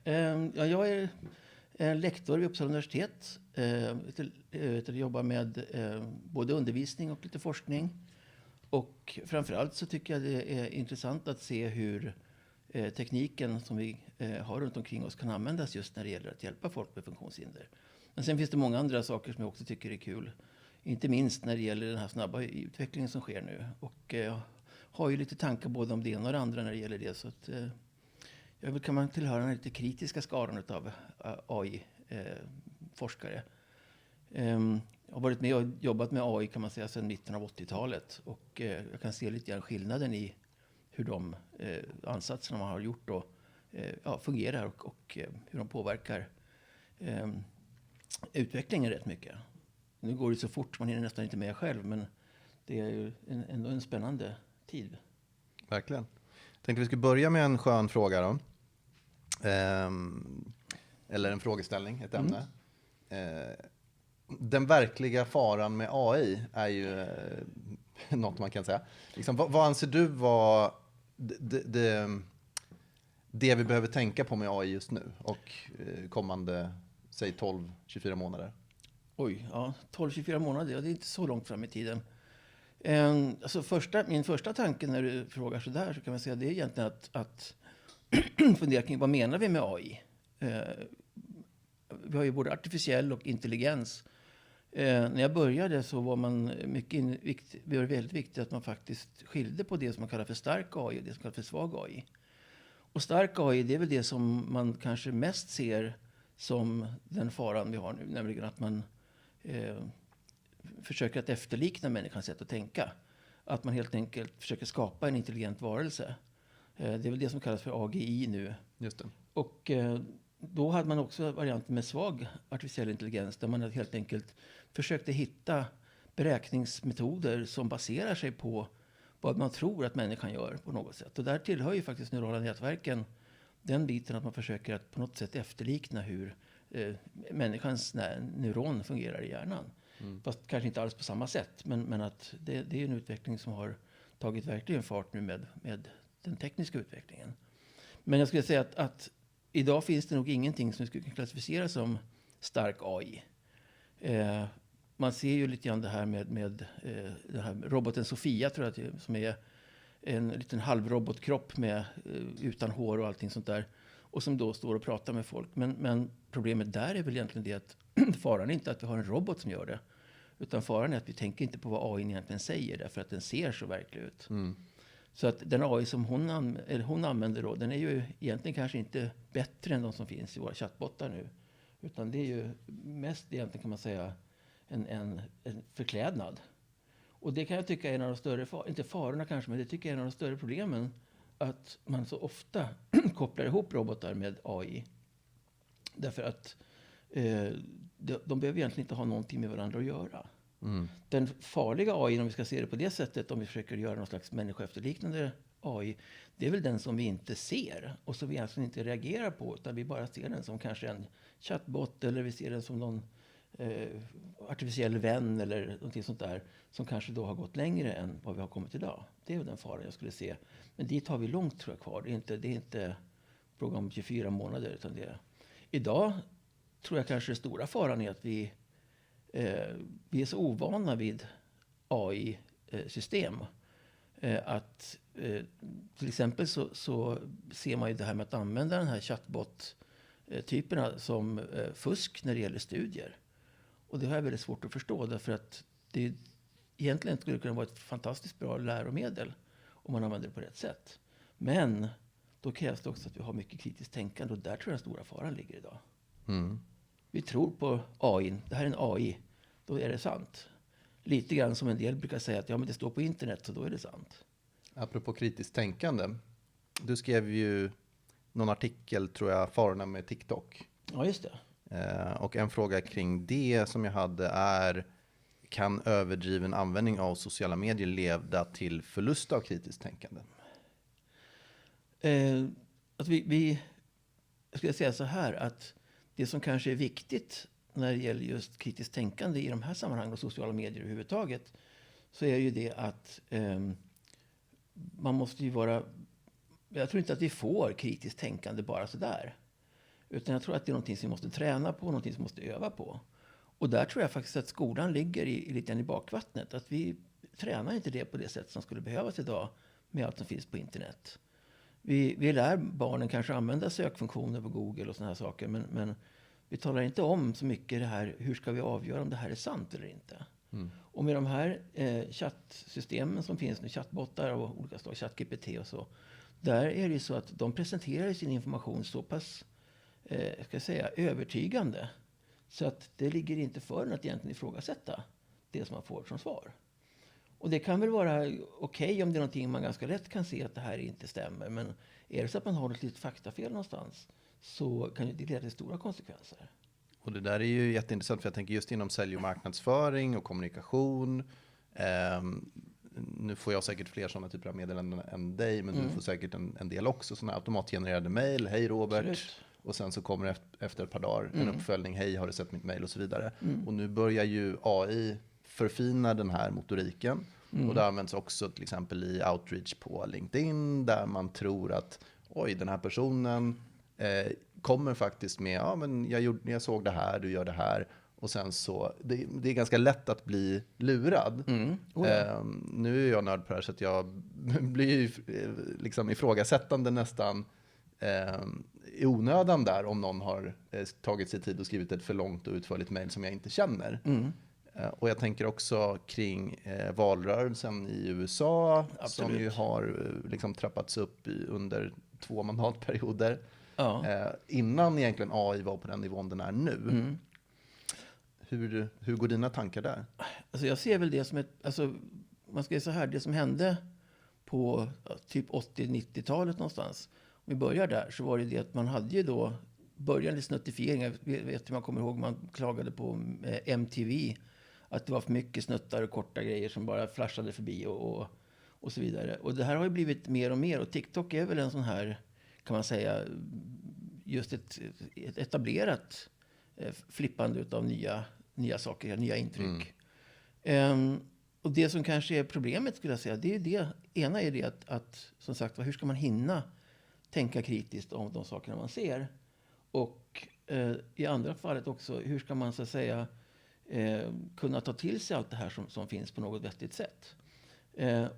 Ja, jag är lektor vid Uppsala universitet. Jag jobbar med både undervisning och lite forskning. Och framförallt så tycker jag det är intressant att se hur tekniken som vi har runt omkring oss kan användas just när det gäller att hjälpa folk med funktionshinder. Men sen finns det många andra saker som jag också tycker är kul. Inte minst när det gäller den här snabba utvecklingen som sker nu. Och jag har ju lite tankar både om det ena och det andra när det gäller det. Så att, jag kan man tillhöra den lite kritiska skaran av AI-forskare. Jag har varit med och jobbat med AI kan man säga sedan mitten av 80-talet. Och jag kan se lite grann skillnaden i hur de ansatserna man har gjort då, fungerar och hur de påverkar utvecklingen rätt mycket. Nu går det så fort, man hinner nästan inte med själv, men det är ju ändå en spännande tid. Verkligen. Jag tänkte vi skulle börja med en skön fråga då. Eller en frågeställning, ett ämne. Den verkliga faran med AI är ju något man kan säga. Liksom, vad anser du var det vi behöver tänka på med AI just nu och kommande, säg 12-24 månader? Oj, ja, 12-24 månader, det är inte så långt fram i tiden. Alltså min första tanke när du frågar så där så kan man säga det är egentligen att fundera kring vad menar vi med AI? Vi har ju både artificiell och intelligens. När jag började så var det var väldigt viktigt att man faktiskt skilde på det som man kallar för stark AI och det som kallas för svag AI. Och stark AI, det är väl det som man kanske mest ser som den faran vi har nu, nämligen att man försöker att efterlikna människans sätt att tänka. Att man helt enkelt försöker skapa en intelligent varelse. Det är väl det som kallas för AGI nu. Just det. Och då hade man också varianten med svag artificiell intelligens där man helt enkelt försökte hitta beräkningsmetoder som baserar sig på vad man tror att människan gör på något sätt. Och där tillhör ju faktiskt neurala nätverken den biten att man försöker att på något sätt efterlikna hur människans neuron fungerar i hjärnan. Fast kanske inte alls på samma sätt. Men att det är en utveckling som har tagit verkligen fart nu med den tekniska utvecklingen. Men jag skulle säga att idag finns det nog ingenting som skulle kunna klassificeras som stark AI. Man ser ju lite grann det här med den här roboten Sofia, tror jag, som är en liten halvrobotkropp utan hår och allting sånt där. Och som då står och pratar med folk. Men problemet där är väl egentligen det att faran är inte att vi har en robot som gör det. Utan faran är att vi tänker inte på vad AI egentligen säger därför att den ser så verklig ut. Så att den AI som hon använder då, den är ju egentligen kanske inte bättre än de som finns i våra chattbottar nu. Utan det är ju mest egentligen kan man säga en förklädnad. Och det kan jag tycka är en av de större, inte farorna kanske, men det tycker jag är en av de större problemen. Att man så ofta kopplar ihop robotar med AI. Därför att de behöver egentligen inte ha någonting med varandra att göra. Den farliga AI, om vi ska se det på det sättet, om vi försöker göra någon slags människoefterliknande AI, det är väl den som vi inte ser och som vi egentligen inte reagerar på, utan vi bara ser den som kanske en chatbot eller vi ser den som någon artificiell vän eller någonting sånt där som kanske då har gått längre än vad vi har kommit idag. Det är väl den faran jag skulle se. Men dit har vi långt tror jag kvar. Det är inte fråga om 24 månader utan idag tror jag kanske den stora faran är att vi är så ovana vid AI-system att till exempel så ser man ju det här med att använda den här chatbot-typerna som fusk när det gäller studier. Och det har jag väldigt svårt att förstå därför att det egentligen skulle kunna vara ett fantastiskt bra läromedel om man använder det på rätt sätt. Men då krävs det också att vi har mycket kritiskt tänkande och där tror jag den stora faran ligger idag. Vi tror på AI, det här är en AI, då är det sant. Lite grann som en del brukar säga att men det står på internet så då är det sant. Apropå kritiskt tänkande, du skrev ju någon artikel tror jag, farorna med TikTok. Ja, just det. Och en fråga kring det som jag hade är, kan överdriven användning av sociala medier leda till förlust av kritiskt tänkande? Jag skulle säga så här att det som kanske är viktigt när det gäller just kritiskt tänkande i de här sammanhangen och sociala medier överhuvudtaget så är ju det att man måste ju vara... Jag tror inte att vi får kritiskt tänkande bara så där. Utan jag tror att det är någonting som vi måste träna på, någonting som vi måste öva på. Och där tror jag faktiskt att skolan ligger lite grann i bakvattnet. Att vi tränar inte det på det sätt som skulle behövas idag med allt som finns på internet. Vi lär barnen kanske använda sökfunktioner på Google och såna här saker. Men vi talar inte om så mycket det här, hur ska vi avgöra om det här är sant eller inte. Och med de här chattsystemen som finns nu, chattbottar av olika slag, ChatGPT och så. Där är det ju så att de presenterar sin information så pass ska jag säga, övertygande. Så att det ligger inte för att egentligen ifrågasätta det som man får som svar. Och det kan väl vara okej om det är någonting man ganska lätt kan se att det här inte stämmer. Men är det så att man har ett litet faktafel någonstans så kan det leda till stora konsekvenser. Och det där är ju jätteintressant, för jag tänker just inom sälj och marknadsföring och kommunikation. Nu får jag säkert fler sådana typer av meddelanden än dig, men du får säkert en del också. Sådana automatgenererade mejl. Hej Robert. Absolut. Och sen så kommer efter ett par dagar en uppföljning. Hej, har du sett mitt mejl? Och så vidare. Och nu börjar ju AI förfina den här motoriken. Och det används också till exempel i outreach på LinkedIn, där man tror att den här personen kommer faktiskt med, men jag såg det här, du gör det här. Och sen så, det är ganska lätt att bli lurad. Nu är jag nörd på det här, så att jag blir ju liksom ifrågasättande nästan i onödan där, om någon har tagit sig tid och skrivit ett för långt och utförligt mejl som jag inte känner. Och jag tänker också kring valrörelsen i USA. Absolut. Som ju har liksom trappats upp under 2 mandatperioder. Innan egentligen AI var på den nivån den är nu. Hur går dina tankar där? Alltså jag ser väl det som man ska säga så här, det som hände på typ 80-90-talet någonstans. Om vi börjar där, så var det att man hade ju då började snuttifieringar. Vet du, man kommer ihåg, man klagade på MTV att det var för mycket snuttar och korta grejer som bara flashade förbi och så vidare. Och det här har ju blivit mer och mer, och TikTok är väl en sån här, kan man säga, just ett etablerat flippande utav nya saker, nya intryck. Och det som kanske är problemet, skulle jag säga, det är det ena är det att som sagt, hur ska man hinna tänka kritiskt om de sakerna man ser? Och i andra fallet också, hur ska man så att säga kunna ta till sig allt det här som finns på något vettigt sätt?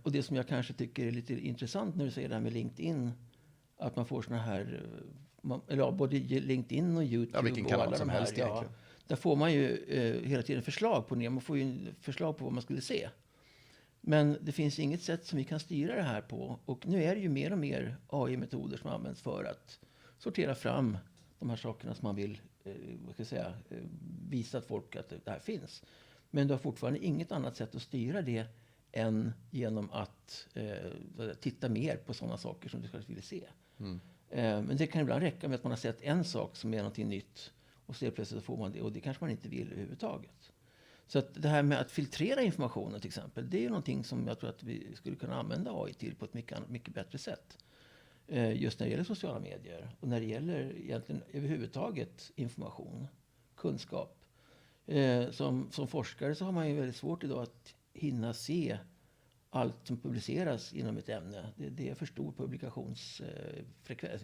Och det som jag kanske tycker är lite intressant när du säger det här med LinkedIn, att man får såna här, både LinkedIn och YouTube, vilken och kanal alla som de här, helst egentligen. Där får man ju hela tiden förslag på det. Man får ju förslag på vad man skulle se. Men det finns inget sätt som vi kan styra det här på. Och nu är det ju mer och mer AI-metoder som används för att sortera fram de här sakerna som man vill visa att folk att det här finns. Men du har fortfarande inget annat sätt att styra det än genom att titta mer på sådana saker som du skulle vilja se. Men det kan ibland räcka med att man har sett en sak som är någonting nytt, och så plötsligt får man det, och det kanske man inte vill överhuvudtaget. Så att det här med att filtrera informationen till exempel, det är ju någonting som jag tror att vi skulle kunna använda AI till på ett mycket bättre sätt. Just när det gäller sociala medier och när det gäller egentligen överhuvudtaget information, kunskap. Som forskare så har man ju väldigt svårt idag att hinna se allt som publiceras inom ett ämne. Det är för stor publikationsfrekvens.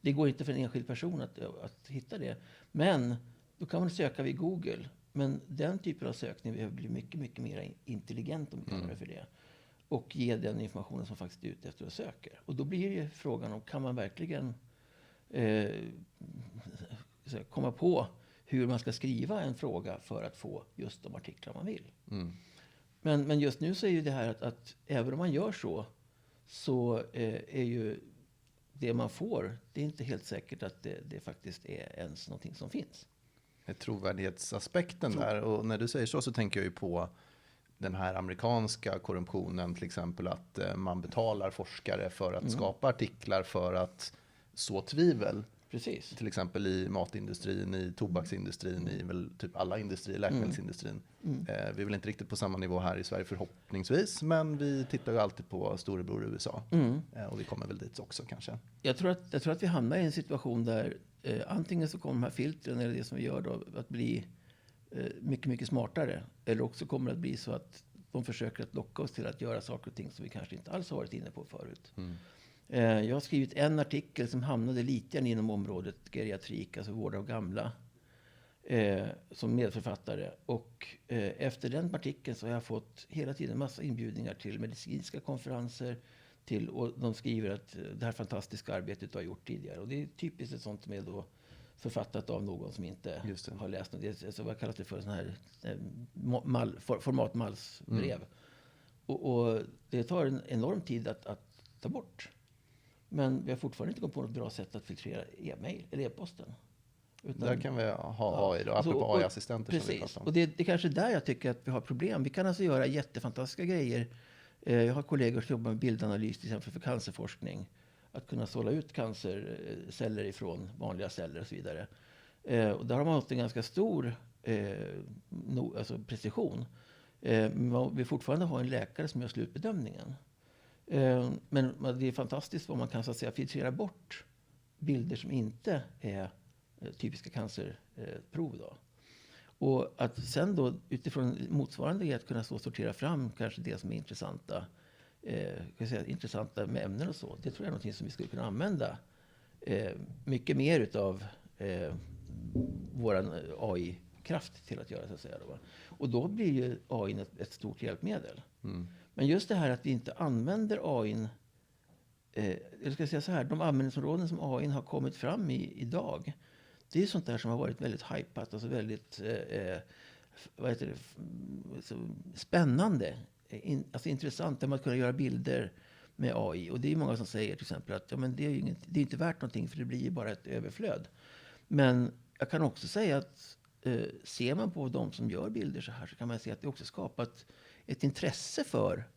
Det går inte för en enskild person att hitta det. Men då kan man söka vid Google. Men den typen av sökning behöver bli mycket mer intelligent, om vi kallar det för det. Och ge den informationen som faktiskt är ute efter och söker. Och då blir det frågan om, kan man verkligen komma på hur man ska skriva en fråga för att få just de artiklar man vill. Men just nu så är ju det här att även om man gör så är ju det man får, det är inte helt säkert att det faktiskt är ens någonting som finns. Trovärdighetsaspekten där, och när du säger så tänker jag ju på den här amerikanska korruptionen, till exempel att man betalar forskare för att skapa artiklar för att så tvivel. Precis. Till exempel i matindustrin, i tobaksindustrin, i väl typ alla industrier, läkemedelsindustrin. Vi är väl inte riktigt på samma nivå här i Sverige förhoppningsvis, men vi tittar ju alltid på storebror USA. Och vi kommer väl dit också kanske. Jag tror att vi hamnar i en situation där antingen så kommer de här filtren, eller det som vi gör då, att bli mycket smartare. Eller också kommer det att bli så att de försöker att locka oss till att göra saker och ting som vi kanske inte alls har varit inne på förut. Jag har skrivit en artikel som hamnade lite grann inom området geriatrik, alltså vård av gamla, som medförfattare. Och efter den artikeln så har jag fått hela tiden massa inbjudningar till medicinska konferenser. Och de skriver att det här fantastiska arbetet du har gjort tidigare. Och det är typiskt ett sånt som är då författat av någon som inte har läst något. Det är, så vad kallas det för? Sån här formatmalsbrev. Och det tar en enorm tid att ta bort. Men vi har fortfarande inte gått på något bra sätt att filtrera e-mail eller e-posten. Där kan vi ha AI då, apropå AI-assistenter som vi pratar om. Och det är kanske där jag tycker att vi har problem. Vi kan alltså göra jättefantastiska grejer. Jag har kollegor som jobbar med bildanalys till exempel för cancerforskning. Att kunna sålla ut cancerceller ifrån vanliga celler och så vidare. Och där har man haft en ganska stor precision. Men vi fortfarande har en läkare som gör slutbedömningen. Men det är fantastiskt vad man kan så att säga filtrera bort bilder som inte är typiska cancerprov då. Och att sen då utifrån motsvarande att kunna sortera fram kanske det som är intressanta med ämnen och så. Det tror jag är någonting som vi skulle kunna använda mycket mer utav våran AI-kraft till att göra så att säga. Då. Och då blir ju AI ett stort hjälpmedel. Men just det här att vi inte använder AI, eller ska jag säga så här, de användningsområden som AI har kommit fram i idag, det är sånt där som har varit väldigt hypat, alltså väldigt spännande, alltså intressant, där man kunna göra bilder med AI. Och det är många som säger till exempel att men det är inte värt någonting för det blir ju bara ett överflöd. Men jag kan också säga att ser man på de som gör bilder så här så kan man se att det också skapat ett intresse för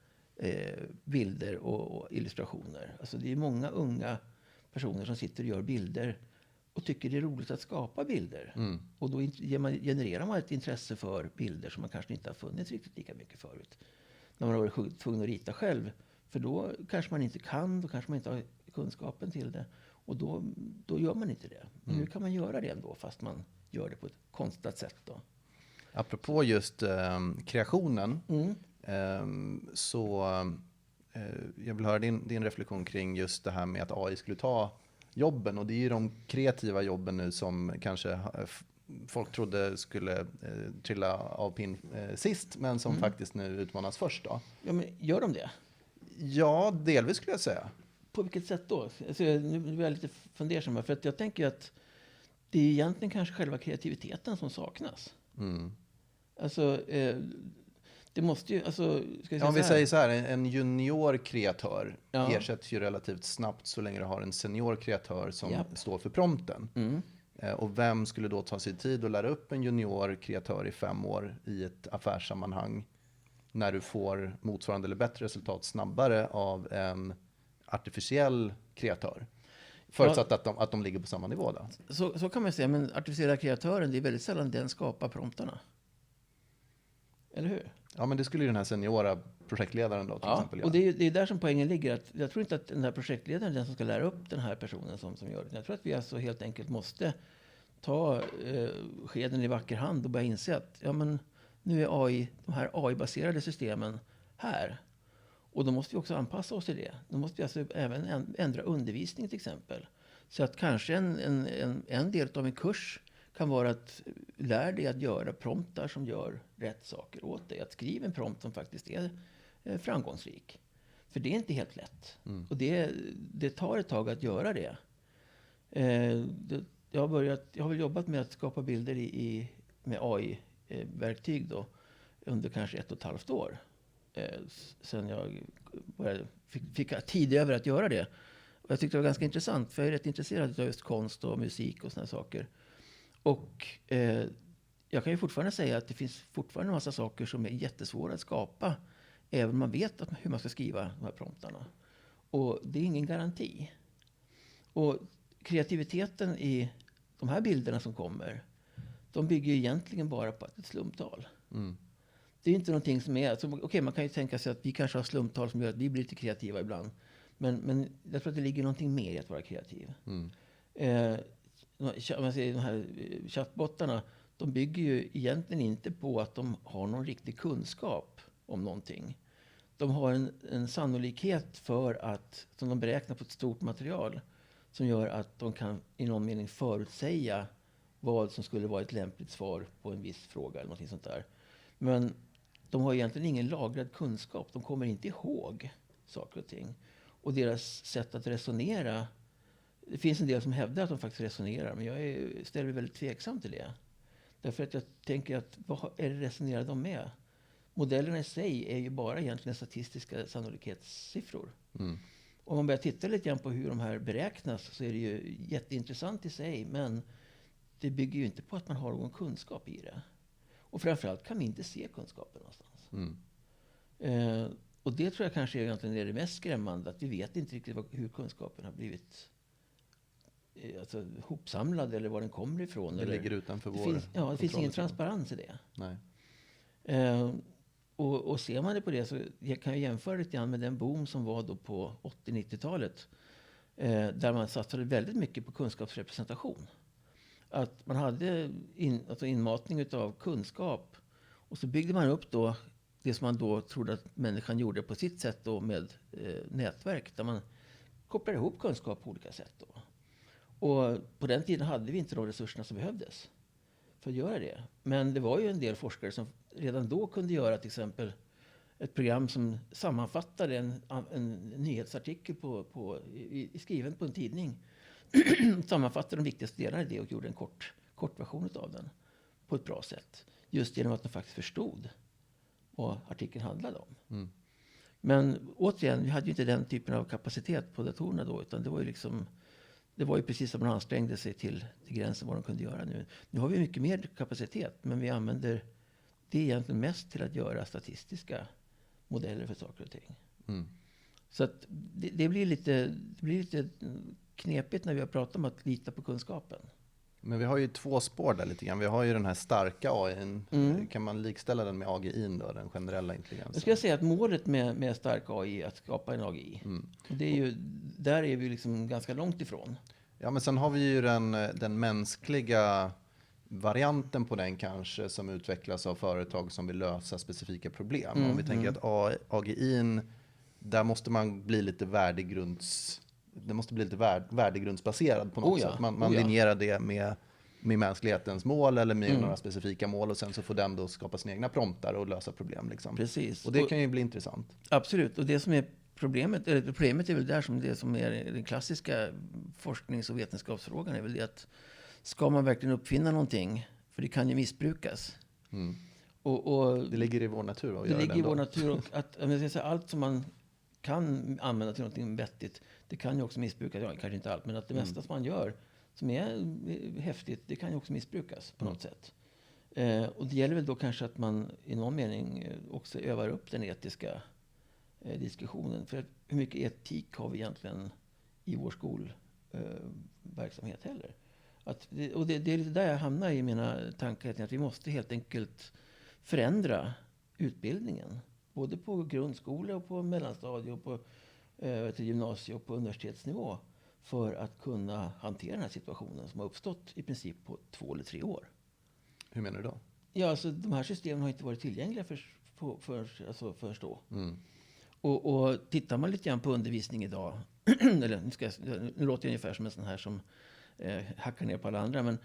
bilder och illustrationer. Alltså det är många unga personer som sitter och gör bilder och tycker det är roligt att skapa bilder. Och då genererar man ett intresse för bilder som man kanske inte har funnits riktigt lika mycket förut. När man har varit tvungen att rita själv. För då kanske man inte kan, då kanske man inte har kunskapen till det. Och då gör man inte det. Men nu kan man göra det ändå fast man gör det på ett konstlat sätt då. Apropå just kreationen. Så jag vill höra din reflektion kring just det här med att AI skulle ta jobben. Och det är ju de kreativa jobben nu som kanske folk trodde skulle trilla av pinn sist, men som faktiskt nu utmanas först då. Ja, men gör de det? Ja, delvis skulle jag säga. På vilket sätt då? Alltså, nu är jag lite fundersam här, för att jag tänker att det är egentligen kanske själva kreativiteten som saknas. Alltså, det måste ju, alltså, ska jag säga om vi så här. säger så här, en junior kreatör ersätts ju relativt snabbt så länge du har en senior kreatör som står för prompten. Och vem skulle då ta sig tid att lära upp en junior kreatör i 5 år i ett affärssammanhang när du får motsvarande eller bättre resultat snabbare av en artificiell kreatör? Förutsatt att de ligger på samma nivå då. Så kan man säga, men artificiella kreatören, det är väldigt sällan den skapar promptarna. Eller hur? Ja, men det skulle ju den här seniora projektledaren då till exempel göra. Och det är där som poängen ligger. Att jag tror inte att den här projektledaren är den som ska lära upp den här personen som gör det. Jag tror att vi alltså helt enkelt måste ta skeden i vacker hand och börja inse att nu är de här AI-baserade systemen här. Och då måste vi också anpassa oss till det. Då måste vi alltså även ändra undervisning till exempel. Så att kanske en del av en kurs kan vara att lära dig att göra promptar som gör rätt saker åt dig. Att skriva en prompt som faktiskt är framgångsrik. För det är inte helt lätt. Och det tar ett tag att göra det. Jag har väl jobbat med att skapa bilder med AI-verktyg då under kanske 1,5 år. Sen jag fick tid över att göra det. Och jag tyckte det var ganska intressant, för jag är rätt intresserad av just konst och musik och såna saker. Och jag kan ju fortfarande säga att det finns fortfarande en massa saker som är jättesvåra att skapa, även om man vet hur man ska skriva de här promptarna. Och det är ingen garanti. Och kreativiteten i de här bilderna som kommer, de bygger ju egentligen bara på ett slumptal. Det är inte någonting som är... Alltså, okej, man kan ju tänka sig att vi kanske har slumptal som gör att vi blir lite kreativa ibland. Men jag tror att det ligger någonting mer i att vara kreativ. Man säger, de här chattbottarna, de bygger ju egentligen inte på att de har någon riktig kunskap om någonting. de har en sannolikhet för att, som de beräknar på ett stort material, som gör att de kan i någon mening förutsäga vad som skulle vara ett lämpligt svar på en viss fråga eller något sånt där. Men de har egentligen ingen lagrad kunskap. De kommer inte ihåg saker och ting. Och deras sätt att resonera, det finns en del som hävdar att de faktiskt resonerar, men jag ställer mig väldigt tveksam till det. Därför att jag tänker att vad är det resonerar de med? Modellerna i sig är ju bara egentligen statistiska sannolikhetssiffror. Om man börjar titta lite grann på hur de här beräknas så är det ju jätteintressant i sig, men det bygger ju inte på att man har någon kunskap i det. Och framförallt kan vi inte se kunskapen någonstans. Och det tror jag kanske egentligen är det mest skrämmande, att vi vet inte riktigt hur kunskapen har blivit alltså, hopsamlad eller var den kommer ifrån. Det ligger utanför vår kontroll. Det finns ingen transparens i det. Nej. Och ser man det på det så kan jag jämföra lite grann med den boom som var då på 80-90-talet. Där man satsade väldigt mycket på kunskapsrepresentation. Att man hade inmatning av kunskap. Och så byggde man upp då det som man då trodde att människan gjorde på sitt sätt då med nätverk. Där man kopplar ihop kunskap på olika sätt då. Och på den tiden hade vi inte de resurserna som behövdes för att göra det. Men det var ju en del forskare som redan då kunde göra till exempel ett program som sammanfattade en nyhetsartikel skriven på en tidning. Sammanfattade de viktigaste delarna i det och gjorde en kort version av den på ett bra sätt. Just genom att de faktiskt förstod vad artikeln handlade om. Men återigen, vi hade ju inte den typen av kapacitet på datorerna då, utan det var ju precis som man ansträngde sig till gränsen vad de kunde göra nu. Nu har vi mycket mer kapacitet, men vi använder det egentligen mest till att göra statistiska modeller för saker och ting. Så att det blir lite knepigt när vi har pratat om att lita på kunskapen. Men vi har ju två spår där lite grann. Vi har ju den här starka AI:n. Kan man likställa den med AGI:n då, den generella intelligensen? Jag skulle säga att målet med stark AI är att skapa en AGI. Och det är ju, där är vi liksom ganska långt ifrån. Ja, men sen har vi ju den mänskliga varianten på den kanske, som utvecklas av företag som vill lösa specifika problem. Om vi tänker att AGI:n, där måste man bli lite värdegrundsbaserad på något sätt. Man linjerar det med mänsklighetens mål eller med några specifika mål, och sen så får den då skapa sina egna promptar och lösa problem. Liksom. Precis. Och det kan ju bli intressant. Absolut. Och det som är problemet är väl där som det som är den klassiska forsknings- och vetenskapsfrågan är väl det att ska man verkligen uppfinna någonting, för det kan ju missbrukas. Och det ligger i vår natur att det göra ligger det i vår natur, och att allt som man kan använda till någonting vettigt, det kan ju också missbrukas. Ja, kanske inte allt, men att det mesta som man gör som är häftigt, det kan ju också missbrukas på något sätt. Och det gäller väl då kanske att man i någon mening också övar upp den etiska diskussionen. För hur mycket etik har vi egentligen i vår skolverksamhet heller? Och det är lite där jag hamnar i mina tankar, att vi måste helt enkelt förändra utbildningen. Både på grundskola och på mellanstadie och på gymnasie och på universitetsnivå. För att kunna hantera den här situationen som har uppstått i princip på 2 eller 3 år. Hur menar du då? Ja, alltså de här systemen har inte varit tillgängliga först då. Och tittar man lite grann på undervisning idag, eller nu låter jag ungefär som en sån här som hackar ner på alla andra, men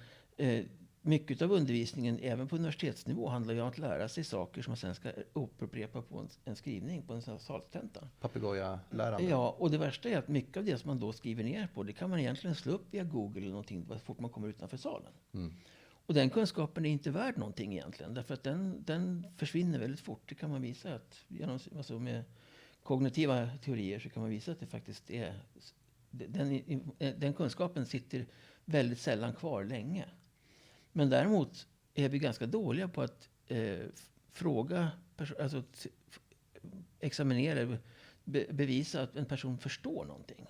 mycket av undervisningen, även på universitetsnivå, handlar ju om att lära sig saker som man sen ska upprepa på en skrivning, på en saltenta. Papegoja-lärande. Ja, och det värsta är att mycket av det som man då skriver ner på, det kan man egentligen slå upp via Google eller någonting så fort man kommer utanför salen. Och den kunskapen är inte värd någonting egentligen, därför att den försvinner väldigt fort. Det kan man visa att med kognitiva teorier så kan man visa att det faktiskt är den kunskapen sitter väldigt sällan kvar länge. Men däremot är vi ganska dåliga på att examinera, bevisa att en person förstår någonting.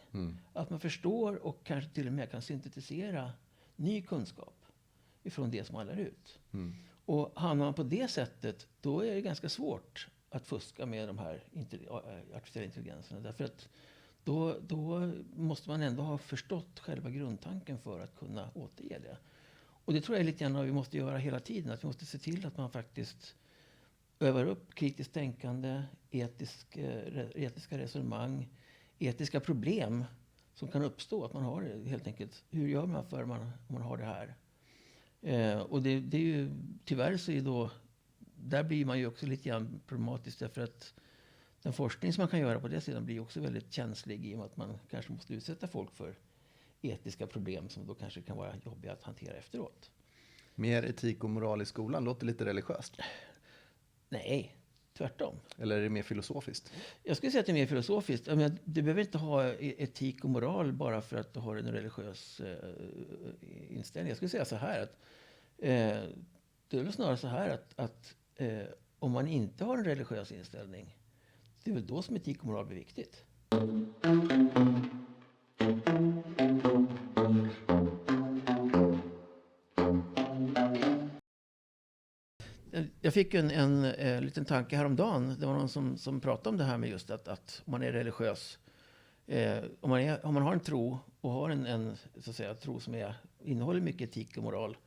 Att man förstår och kanske till och med kan syntetisera ny kunskap ifrån det som man lär ut. Och hamnar man på det sättet, då är det ganska svårt att fuska med de här artificiella intelligenserna. Därför att då måste man ändå ha förstått själva grundtanken för att kunna återge det. Och det tror jag är lite grann vad vi måste göra hela tiden. Att vi måste se till att man faktiskt övar upp kritiskt tänkande, etiska resonemang, etiska problem som kan uppstå. Att man har det helt enkelt. Hur gör man om man har det här? Och det är ju, tyvärr så är då, där blir man ju också lite grann problematisk, därför att den forskning som man kan göra på det sidan blir också väldigt känslig, i och med att man kanske måste utsätta folk för etiska problem som då kanske kan vara jobbiga att hantera efteråt. Mer etik och moral i skolan låter lite religiöst. Nej, tvärtom. Eller är det mer filosofiskt? Jag skulle säga att det är mer filosofiskt. Jag menar, du behöver inte ha etik och moral bara för att du har en religiös inställning. Jag skulle säga så här att det är väl snarare så här att om man inte har en religiös inställning, det är väl då som etik och moral blir viktigt. Jag fick en liten tanke häromdagen. Det var någon som pratade om det här med just att man är religiös. Om man har en tro och har en så att säga, tro som innehåller mycket etik och moral.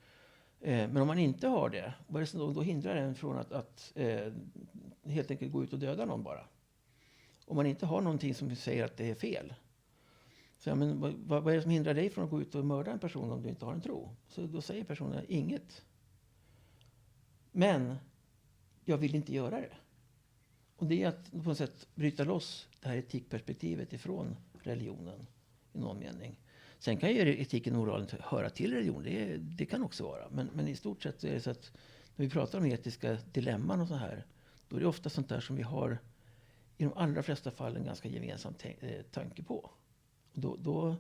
Men om man inte har det, vad är det som då hindrar en från att helt enkelt gå ut och döda någon bara? Om man inte har någonting som säger att det är fel. Så, men, vad är det som hindrar dig från att gå ut och mörda en person om du inte har en tro? Så då säger personen inget. Men jag vill inte göra det. Och det är att på något sätt bryta loss det här etikperspektivet ifrån religionen i någon mening. Sen kan ju etiken och moralen höra till religion. Det kan också vara. Men i stort sett så är det så att när vi pratar om etiska dilemman och så här, då är det ofta sånt där som vi har i de allra flesta fall en ganska gemensam tanke på. Då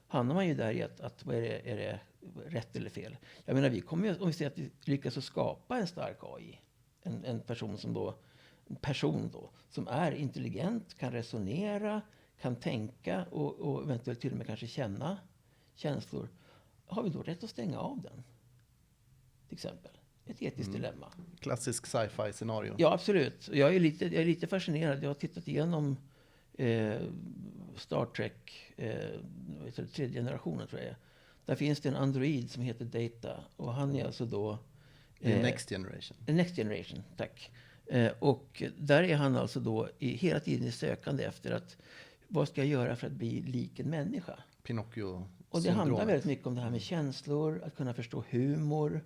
hamnar man ju där i att vad är det rätt eller fel? Jag menar, vi kommer ju, om vi säger att vi lyckas att skapa en stark AI, en person som är intelligent, kan resonera, kan tänka och eventuellt till och med kanske känna känslor. Har vi då rätt att stänga av den? Till exempel. Ett etiskt dilemma. Klassisk sci-fi scenario. Ja, absolut. Jag är lite fascinerad. Jag har tittat igenom Star Trek, tredje generationen tror jag. Där finns det en android som heter Data. Och han är alltså då... Next Generation. Next Generation, tack. Och där är han alltså då hela tiden sökande efter att vad ska jag göra för att bli lik en människa? Pinocchio. Och det handlar väldigt mycket om det här med känslor, att kunna förstå humor,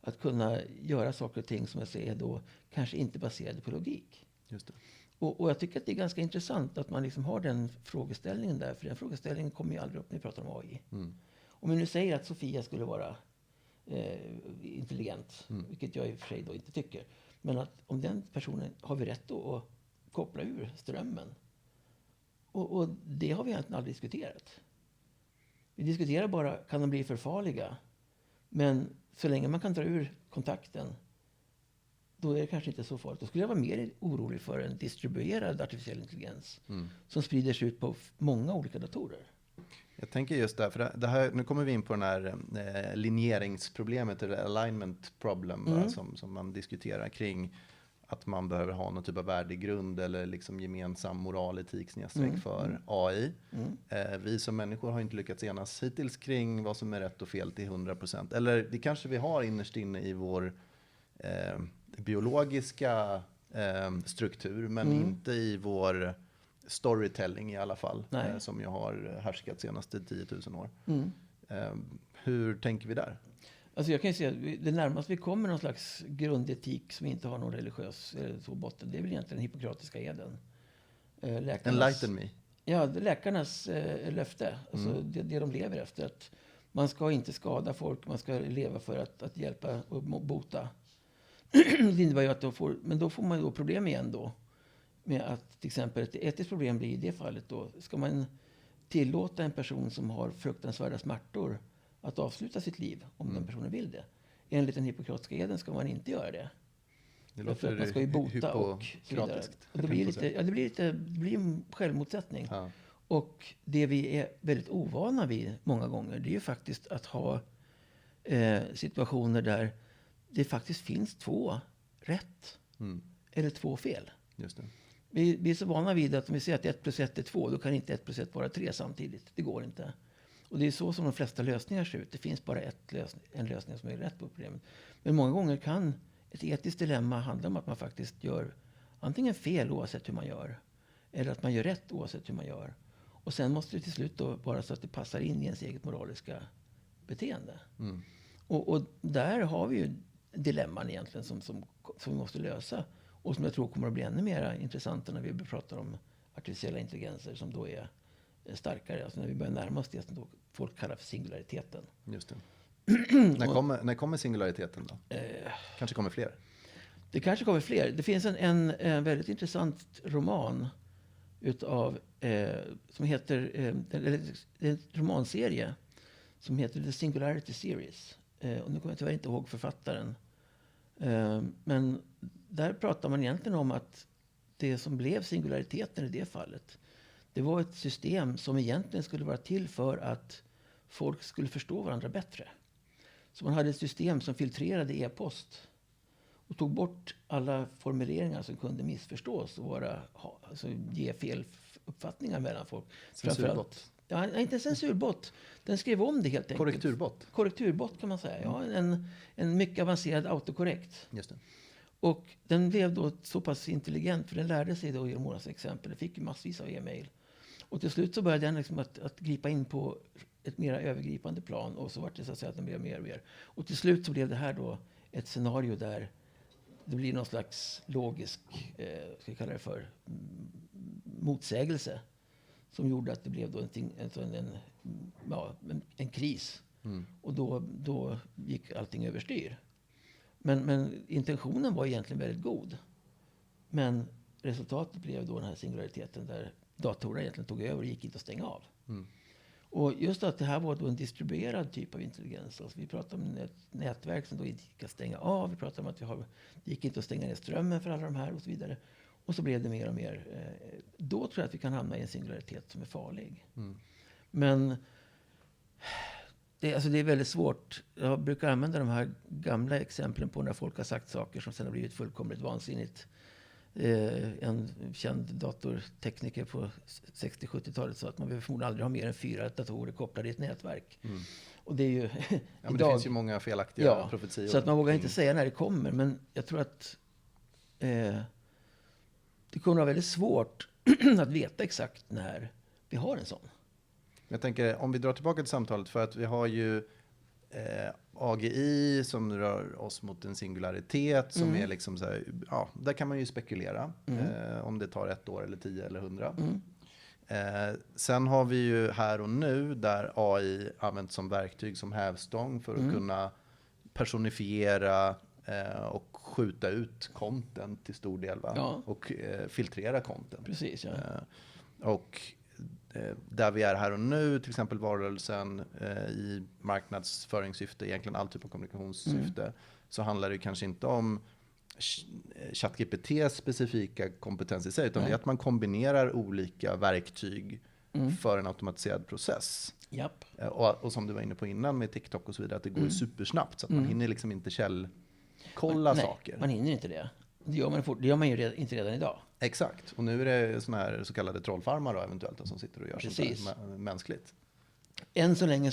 att kunna göra saker och ting som jag säger då kanske inte baserade på logik. Just det. Och jag tycker att det är ganska intressant att man liksom har den frågeställningen där, för den frågeställningen kommer ju aldrig upp när vi pratar om AI. Om vi nu säger att Sofia skulle vara intelligent, vilket jag i och för sig då inte tycker, men att om den personen har vi rätt då att koppla ur strömmen. Och det har vi egentligen aldrig diskuterat. Vi diskuterar bara, kan de bli för farliga? Men så länge man kan dra ur kontakten, då är det kanske inte så farligt. Då skulle jag vara mer orolig för en distribuerad artificiell intelligens som sprider sig ut på många olika datorer. Jag tänker just där, för det här, nu kommer vi in på den här linjeringsproblemet, eller alignment problem, som man diskuterar kring att man behöver ha någon typ av värdegrund eller liksom gemensam moral, etik, snedstreck för AI. Vi som människor har inte lyckats enas hittills kring vad som är rätt och fel till 100%. Eller det kanske vi har innerst inne i vår biologiska struktur, men inte i vår storytelling i alla fall, som jag har härskat senaste 10 000 år. Hur tänker vi där? Alltså jag kan ju säga att det närmaste vi kommer någon slags grundetik som inte har någon religiös så botten, det är väl egentligen den hippokratiska eden. Enlighten me. Ja, läkarnas löfte, alltså det de lever efter. Att man ska inte skada folk, man ska leva för att hjälpa och bota. Det innebär ju att då får man då problem igen då. Med att till exempel ett etiskt problem blir i det fallet då, ska man tillåta en person som har fruktansvärda smärtor att avsluta sitt liv, om den personen vill det. Enligt den hippokratiska eden ska man inte göra det. Det låter att man ska ju bota och så vidare. Och det blir en självmotsättning. Ja. Och det vi är väldigt ovana vid många gånger, det är ju faktiskt att ha situationer där det faktiskt finns 2 rätt eller 2 fel. Just det. Vi är så vana vid att om vi säger att 1 + 1 är 2, då kan inte 1 + 1 vara 3 samtidigt. Det går inte. Och det är så som de flesta lösningar ser ut. Det finns bara en lösning som är rätt på problemet. Men många gånger kan ett etiskt dilemma handlar om att man faktiskt gör antingen fel oavsett hur man gör. Eller att man gör rätt oavsett hur man gör. Och sen måste det till slut då vara så att det passar in i ens eget moraliska beteende. Mm. Och där har vi ju dilemman egentligen som vi måste lösa. Och som jag tror kommer att bli ännu mer intressanta när vi pratar om artificiella intelligenser som då är starkare. Alltså när vi börjar närma oss det som då folk kallar för singulariteten. Just det. När kommer singulariteten då? Kanske kommer fler? Det kanske kommer fler. Det finns en väldigt intressant roman utav, som heter, en romanserie som heter The Singularity Series. Och nu kommer jag tyvärr inte ihåg författaren. Men där pratar man egentligen om att det som blev singulariteten i det fallet, det var ett system som egentligen skulle vara till för att folk skulle förstå varandra bättre. Så man hade ett system som filtrerade e-post och tog bort alla formuleringar som kunde missförstås och alltså ge fel uppfattningar mellan folk. Censurbot? Ja, inte en censurbot. Den skrev om det helt enkelt. Korrekturbot? Korrekturbot kan man säga. Ja, en mycket avancerad autokorrekt. Just det. Och den blev då så pass intelligent, för den lärde sig då i månadens exempel. Den fick ju massvis av e-mail. Och till slut så började den liksom att gripa in på ett mer övergripande plan. Och så var det så att säga att den blev mer och mer. Och till slut så blev det här då ett scenario där det blir någon slags logisk, ska vi kalla det för, motsägelse. Som gjorde att det blev då en kris. Mm. Och då gick allting överstyr. Men intentionen var egentligen väldigt god. Men resultatet blev då den här singulariteten där datorerna egentligen tog över och gick inte att stänga av. Mm. Och just att det här var då en distribuerad typ av intelligens. Alltså vi pratar om ett nätverk som då inte gick att stänga av. Vi pratar om att det gick inte att stänga ner strömmen för alla de här och så vidare. Och så blev det mer och mer. Då tror jag att vi kan hamna i en singularitet som är farlig. Mm. Men det är väldigt svårt. Jag brukar använda de här gamla exemplen på när folk har sagt saker som sen har blivit fullkomligt vansinnigt. En känd datortekniker på 60-70-talet sa att man behöver förmodligen aldrig ha mer än 4 datorer kopplade i ett nätverk. Mm. Och det är ju Ja, men idag, det finns ju många felaktiga profetior. Så att man vågar inte säga när det kommer. Men jag tror att det kommer att vara väldigt svårt att veta exakt när vi har en sån. Jag tänker, om vi drar tillbaka till samtalet, för att vi har ju AGI som rör oss mot en singularitet som är liksom så här, ja, där kan man ju spekulera om det tar 1 år eller 10 eller 100. Sen har vi ju här och nu där AI används som verktyg, som hävstång för att kunna personifiera och skjuta ut content till stor del, va? Ja. Och filtrera content. Precis, ja. Och där vi är här och nu, till exempel varelsen i marknadsföringssyfte, egentligen all typ av kommunikationssyfte, så handlar det kanske inte om ChatGPT:s specifika kompetens i sig, utan det är att man kombinerar olika verktyg för en automatiserad process. Japp. Och som du var inne på innan med TikTok och så vidare, att det går supersnabbt, så att man hinner liksom inte källkolla saker. Nej, man hinner inte det. Det gör man ju inte redan idag. Exakt, och nu är det såna här så kallade trollfarmar då, eventuellt, som sitter och gör sånt där mänskligt. Än så länge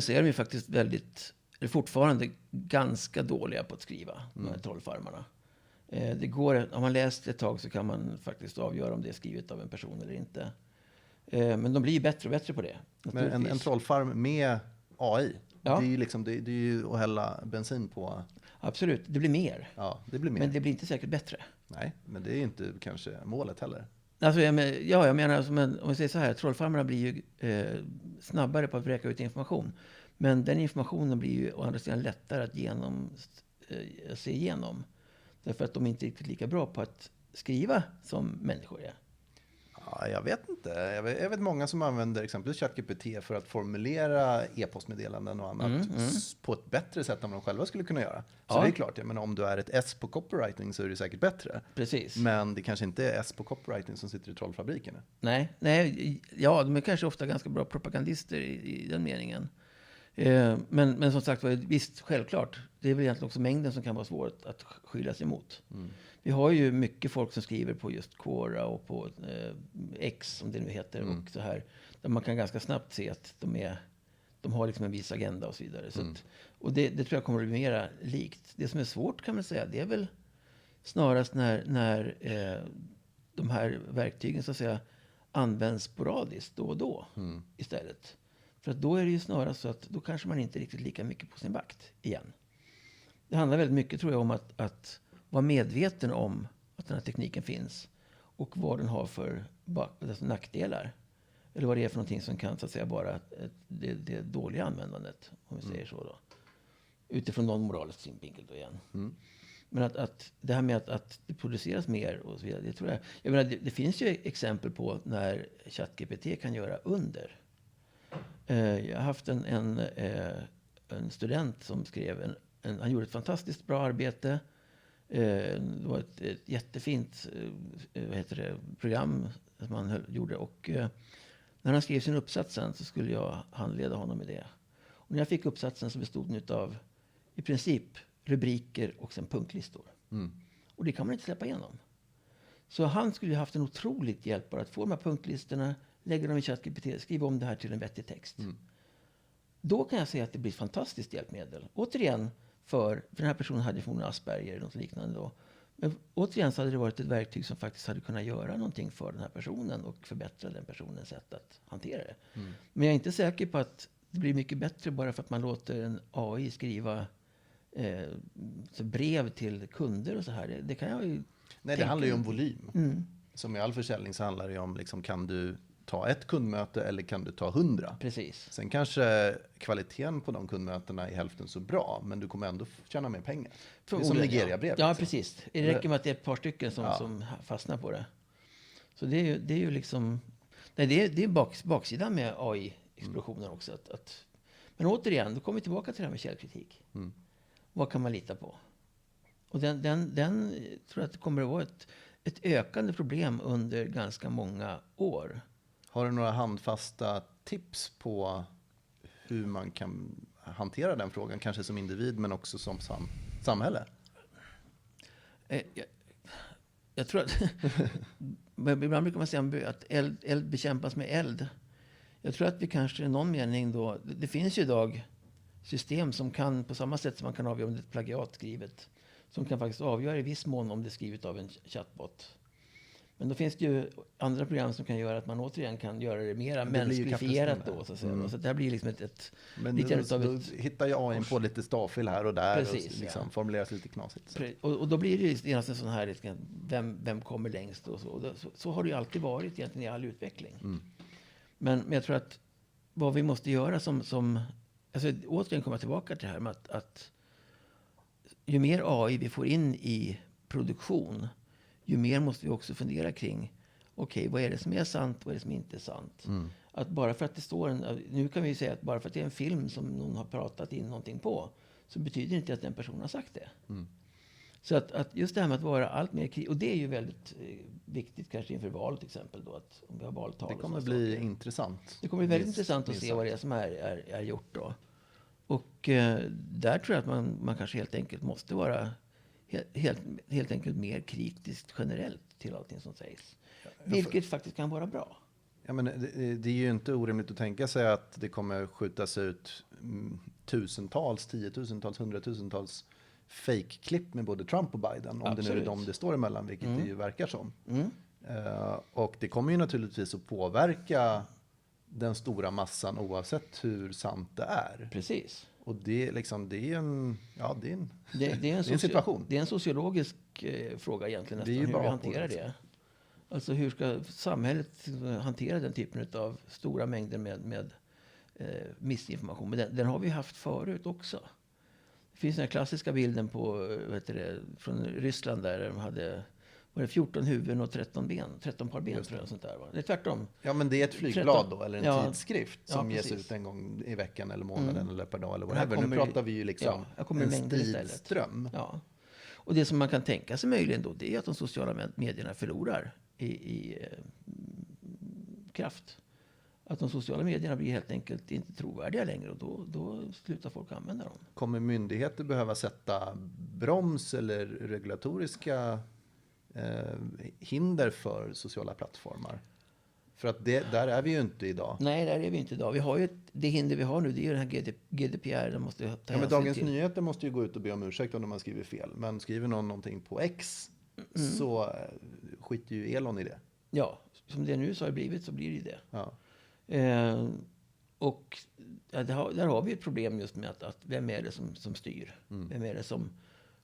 ser de ju faktiskt fortfarande ganska dåliga på att skriva, de här trollfarmarna. Det går, om man läst ett tag så kan man faktiskt avgöra om det är skrivet av en person eller inte. Men de blir bättre och bättre på det. Men en trollfarm med AI, ja. det är ju att hälla bensin på. Absolut, det blir mer. Ja, det blir mer. Men det blir inte säkert bättre. Nej, men det är inte kanske målet heller. Alltså, jag menar, alltså, om vi säger så här, trollfarmarna blir ju snabbare på att vräka ut information. Men den informationen blir ju å andra sidan lättare att se igenom. Därför att de är inte riktigt lika bra på att skriva som människor är. Ja, jag vet inte. Jag vet många som använder exempelvis ChatGPT för att formulera e-postmeddelanden och annat på ett bättre sätt än de själva skulle kunna göra. Så det är klart, men om du är ett S på copywriting så är det säkert bättre. Precis. Men det kanske inte är S på copywriting som sitter i trollfabriken. Nej, ja, de är kanske ofta ganska bra propagandister i den meningen. Men som sagt, visst, självklart. Det är väl egentligen också mängden som kan vara svår att skilja sig emot. Vi har ju mycket folk som skriver på just Quora och på X, som det nu heter, och så här. Där man kan ganska snabbt se att De har liksom en viss agenda och så vidare. Så att, och det tror jag kommer att bli mera likt. Det som är svårt kan man säga, det är väl snarast när de här verktygen så att säga används sporadiskt då och då istället. För att då är det ju snarast så att då kanske man inte riktigt lika mycket på sin vakt igen. Det handlar väldigt mycket tror jag om att vara medveten om att den här tekniken finns och vad den har för nackdelar. Eller vad det är för någonting som kan så att säga vara det dåliga användandet, om vi säger så då. Utifrån någon moralisk synvinkel då igen. Men att det här med att det produceras mer och så vidare, det tror jag menar, det finns ju exempel på när ChatGPT kan göra under. Jag har haft en student som skrev han gjorde ett fantastiskt bra arbete. Det var ett jättefint program som han gjorde. Och när han skrev sin uppsats sen så skulle jag handleda honom i det. Och när jag fick uppsatsen så bestod den av i princip rubriker och sen punktlistor. Och det kan man inte släppa igenom. Så han skulle ju haft en otroligt hjälp bara att få de här punktlistorna, lägga dem i ChatGPT, skriva om det här till en vettig text. Då kan jag säga att det blir ett fantastiskt hjälpmedel. Återigen, för den här personen hade förmodligen Asperger eller något liknande då. Men återigen så hade det varit ett verktyg som faktiskt hade kunnat göra någonting för den här personen och förbättra den personens sätt att hantera det. Men jag är inte säker på att det blir mycket bättre bara för att man låter en AI skriva brev till kunder och så här. Det kan jag ju Nej, det handlar ju om volym. Som i all försäljning så handlar det om liksom, kan du ta ett kundmöte eller kan du ta 100? Precis. Sen kanske kvaliteten på de kundmötena är hälften så bra, men du kommer ändå tjäna mer pengar. Det är som Nigeria-brev. Ja, precis. Det räcker med att det är ett par stycken som fastnar på det. Så det är ju liksom... Nej, det är baksidan med AI-explosionen också. Men återigen, då kommer vi tillbaka till det här med källkritik. Vad kan man lita på? Och den tror jag att det kommer att vara ett ökande problem under ganska många år. Har du några handfasta tips på hur man kan hantera den frågan? Kanske som individ men också som samhälle? Jag tror att... ibland brukar man säga att eld bekämpas med eld. Jag tror att vi kanske i någon mening då... Det finns ju idag system som kan, på samma sätt som man kan avgöra om det är ett plagiat skrivet, som kan faktiskt avgöra i viss mån om det är skrivet av en chatbot. Men då finns det ju andra program som kan göra att man återigen kan göra det mera mänskligifierat då. Så att säga. Så det här blir liksom ett men då hittar jag AI på lite stavfel här och där. Precis, och liksom formuleras lite knasigt. Och då blir det ju genast en sån här, liksom, vem kommer längst och så. Så har det ju alltid varit egentligen i all utveckling. Men jag tror att vad vi måste göra som alltså, återigen komma tillbaka till det här med att ju mer AI vi får in i produktion, ju mer måste vi också fundera kring okej, vad är det som är sant, vad är det som inte är sant? Att bara för att det står nu kan vi ju säga att bara för att det är en film som någon har pratat in någonting på, så betyder det inte att den personen har sagt det. Så att just det här med att vara allt mer kritisk, och det är ju väldigt viktigt kanske inför val till exempel då, att om vi har valtal. Det kommer bli intressant. Det kommer bli väldigt intressant att se vad det är som är gjort då. Och där tror jag att man kanske helt enkelt måste vara helt enkelt mer kritiskt generellt till allting som sägs. Vilket faktiskt kan vara bra. Ja, men det är ju inte orimligt att tänka sig att det kommer skjutas ut tusentals, tiotusentals, hundratusentals fake-klipp med både Trump och Biden. Om det nu är dem det står emellan, vilket det ju verkar som. Och det kommer ju naturligtvis att påverka den stora massan oavsett hur sant det är. Precis. Och det är liksom, det är en situation. Det är en sociologisk fråga egentligen nästan, hur vi hanterar det. Alltså hur ska samhället hantera den typen av stora mängder med missinformation? Men den har vi haft förut också. Det finns den här klassiska bilden på, från Ryssland där de hade 14 huvuden och 13 par ben tror jag, sånt där. Det är tvärtom. Ja, men det är ett flygblad då, eller en tidskrift som ges ut en gång i veckan eller månaden eller per dag eller whatever. Nu pratar vi ju liksom en stridström. Ja. Och det som man kan tänka sig möjligen då, det är att de sociala medierna förlorar i kraft. Att de sociala medierna blir helt enkelt inte trovärdiga längre, och då slutar folk använda dem. Kommer myndigheter behöva sätta broms eller regulatoriska hinder för sociala plattformar? För att där är vi ju inte idag. Nej, där är vi inte idag. Vi har ju det hinder vi har nu, det är ju den här GDPR. De måste ta Men Dagens till. Nyheter måste ju gå ut och be om ursäkt om de har skrivit fel. Men skriver någon någonting på X så skiter ju Elon i det. Ja, som det nu så har det blivit så blir det det. Ja. Och där har vi ett problem just med att vem är det som styr? Vem är det som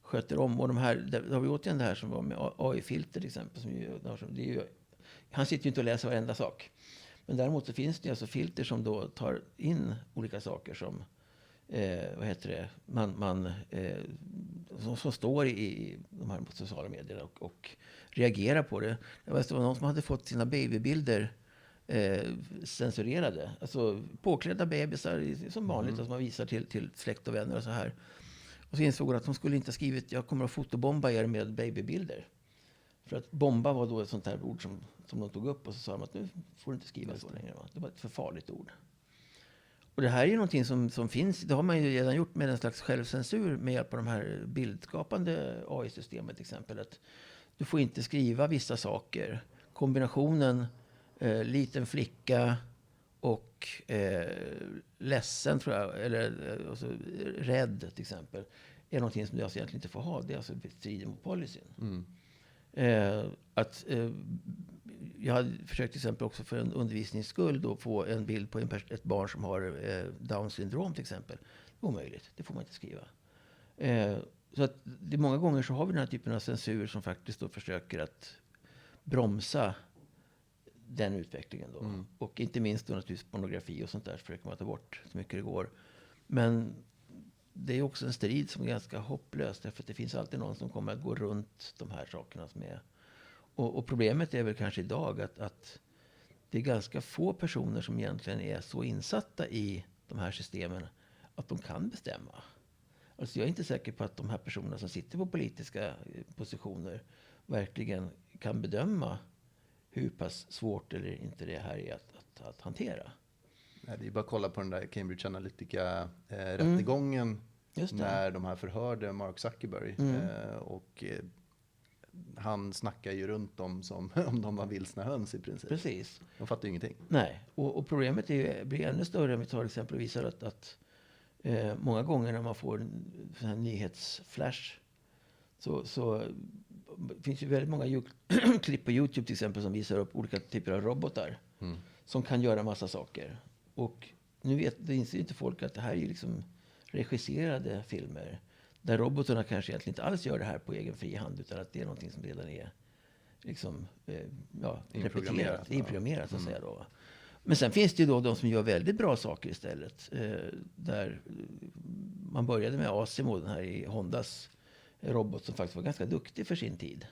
sköter om? Och där har vi återigen det här som var med AI-filter till exempel. Han sitter ju inte och läser varenda sak. Men däremot så finns det alltså filter som då tar in olika saker som som står i de här sociala medierna och reagerar på det. Det var någon som hade fått sina babybilder censurerade. Alltså påklädda bebisar som vanligt som man visar till släkt och vänner och så här. Och så insåg hon att hon skulle inte ha skrivit jag kommer att fotobomba er med babybilder. För att bomba var då ett sånt här ord som de tog upp och så sa de att nu får du inte skriva så längre. Det var ett för farligt ord. Och det här är ju någonting som finns, det har man ju redan gjort med en slags självcensur med hjälp av de här bildskapande AI-systemet till exempel. Att du får inte skriva vissa saker. Kombinationen liten flicka och ledsen tror jag, eller alltså, rädd till exempel, är någonting som du alltså egentligen inte får ha. Det är alltså strider mot policyn. Jag hade försökt till exempel också för en undervisningsskull då få en bild på ett barn som har Down syndrom till exempel. Det är omöjligt, det får man inte skriva. Så att det, många gånger så har vi den här typen av censur som faktiskt då försöker att bromsa den utvecklingen då. Och inte minst då naturligtvis pornografi och sånt där försöker man ta bort så mycket det går. Men det är också en strid som är ganska hopplös därför att det finns alltid någon som kommer att gå runt de här sakerna som är. Och problemet är väl kanske idag att det är ganska få personer som egentligen är så insatta i de här systemen att de kan bestämma. Alltså jag är inte säker på att de här personerna som sitter på politiska positioner verkligen kan bedöma hur pass svårt eller inte det här är att hantera. Nej, det är bara att kolla på den där Cambridge Analytica-rättegången när de här förhörde Mark Zuckerberg. Han snackar ju runt dem som om de var vilsna höns i princip. Precis. De fattar ju ingenting. Nej, och problemet blir ännu större om vi tar exempel och visar att många gånger när man får en sån här nyhetsflash så finns ju väldigt många klipp på YouTube till exempel som visar upp olika typer av robotar som kan göra massa saker. Och nu inser inte folk att det här är ju liksom regisserade filmer där robotarna kanske egentligen inte alls gör det här på egen fri hand utan att det är någonting som redan är liksom, inprogrammerat så att säga då. Men sen finns det ju då de som gör väldigt bra saker istället. Där man började med Asimo, den här i Hondas robot som faktiskt var ganska duktig för sin tid.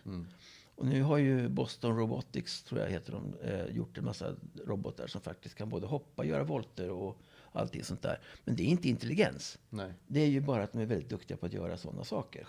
Och nu har ju Boston Robotics, tror jag heter de, gjort en massa robotar som faktiskt kan både hoppa, göra volter och allting sånt där. Men det är inte intelligens. Nej. Det är ju bara att de är väldigt duktiga på att göra sådana saker.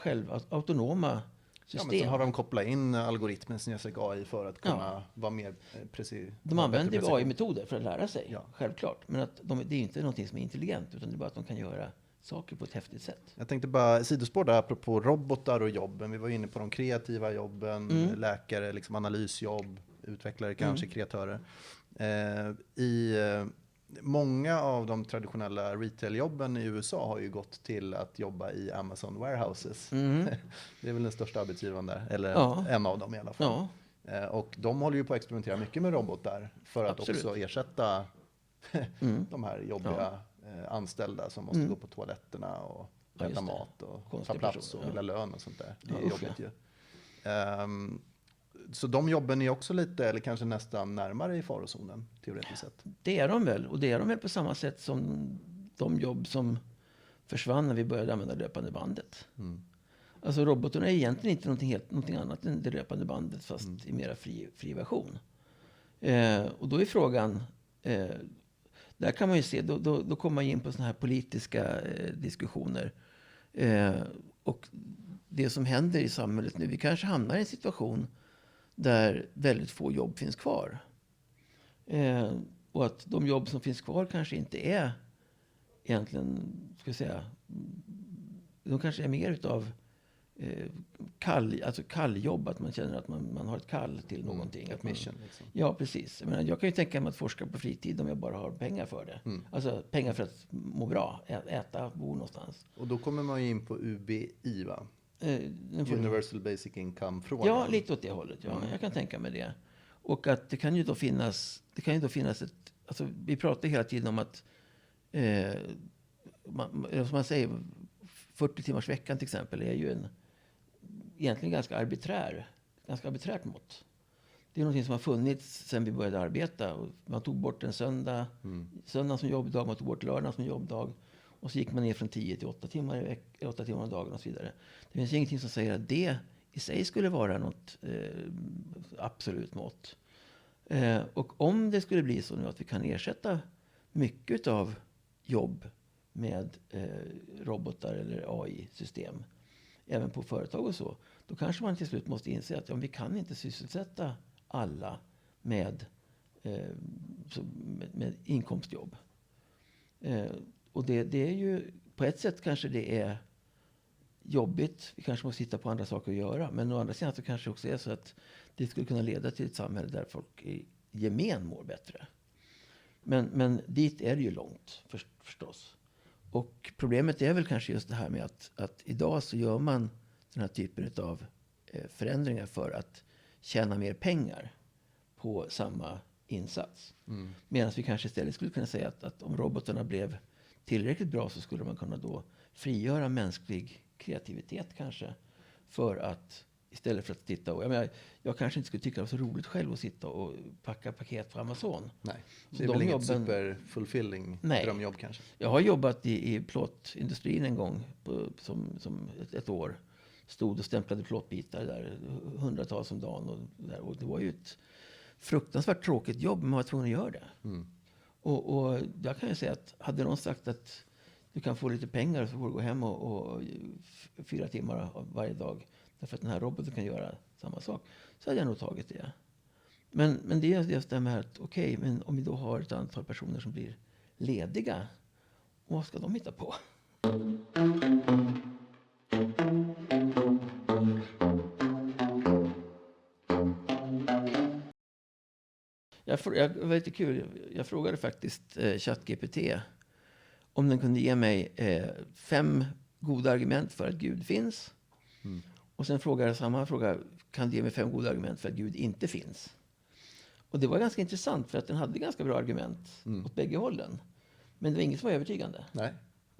Autonoma system. Ja, men så har de kopplat in algoritmen som AI för att kunna vara mer precis. De använder ju AI-metoder för att lära sig, ja. Självklart. Men att det är inte någonting som är intelligent, utan det är bara att de kan göra saker på ett häftigt sätt. Jag tänkte bara sidospår där apropå robotar och jobben. Vi var inne på de kreativa jobben, läkare, liksom analysjobb, utvecklare kanske, kreatörer. Många av de traditionella retail-jobben i USA har ju gått till att jobba i Amazon warehouses. Det är väl den största arbetsgivaren där, eller en av dem i alla fall. Ja. Och de håller ju på att experimentera mycket med robotar för att också ersätta de här jobbiga anställda som måste gå på toaletterna och äta mat och ta plats och vilja lön och sånt där. Det är jobbigt ju. Så de jobben är också lite, eller kanske nästan närmare i farozonen, teoretiskt sett. Det är de väl. Och det är de väl på samma sätt som de jobb som försvann när vi började använda löpande bandet. Alltså robotarna är egentligen inte någonting annat än det löpande bandet, fast i mera fri version. Och då är frågan, där kan man ju se, då kommer man in på såna här politiska diskussioner. Och det som händer i samhället nu, vi kanske hamnar i en situation där väldigt få jobb finns kvar. Och att de jobb som finns kvar kanske inte är egentligen, ska jag säga, de kanske är mer utav kalljobb, att man känner att man har ett kall till någonting. Ett mission liksom. Ja, precis. Jag kan ju tänka mig att forska på fritid om jag bara har pengar för det. Alltså pengar för att må bra, äta, bo någonstans. Och då kommer man ju in på UBI, va? Universal Basic Income-frågan. Ja, lite åt det hållet. Ja. Jag kan tänka mig det. Och att det kan ju då finnas ett... Alltså, vi pratar hela tiden om att som man säger, 40 timmars veckan till exempel är ju egentligen ganska arbiträrt mått. Det är något som har funnits sedan vi började arbeta. Och man tog bort en söndag som jobbdag, man tog bort lördag som jobbdag. Och så gick man ner från 10 till 8 timmar om dagen och så vidare. Det finns ingenting som säger att det i sig skulle vara något absolut mått. Och om det skulle bli så nu att vi kan ersätta mycket av jobb med robotar eller AI-system, även på företag och så, då kanske man till slut måste inse att vi kan inte sysselsätta alla med inkomstjobb. Och det är ju, på ett sätt kanske det är jobbigt. Vi kanske måste hitta på andra saker att göra. Men å andra sidan så kanske det också är så att det skulle kunna leda till ett samhälle där folk i gemen mår bättre. Men dit är det ju långt förstås. Och problemet är väl kanske just det här med att idag så gör man den här typen av förändringar för att tjäna mer pengar på samma insats. Medan vi kanske istället skulle kunna säga att om robotarna blev tillräckligt bra så skulle man kunna då frigöra mänsklig kreativitet kanske. För att istället för att titta och... Jag kanske inte skulle tycka det var så roligt själv att sitta och packa paket på Amazon. Nej, det är väl inget super-fulfilling drömjobb kanske. Jag har jobbat i plåtindustrin en gång som ett år. Stod och stämplade plåtbitar där hundratals om dagen. Och det var ju ett fruktansvärt tråkigt jobb, men man var tvungen att göra det. Och jag kan ju säga att hade någon sagt att du kan få lite pengar så får du gå hem och 4 timmar varje dag. Därför att den här roboten kan göra samma sak. Så hade jag nog tagit det. Men det är just det här att okej, men om vi då har ett antal personer som blir lediga. Vad ska de hitta på? Det var lite kul. Jag frågade faktiskt ChatGPT om den kunde ge mig 5 goda argument för att Gud finns. Och sen frågade jag samma fråga, kan du ge mig 5 goda argument för att Gud inte finns? Och det var ganska intressant för att den hade ganska bra argument åt bägge hållen. Men det var inget som var övertygande. Nej.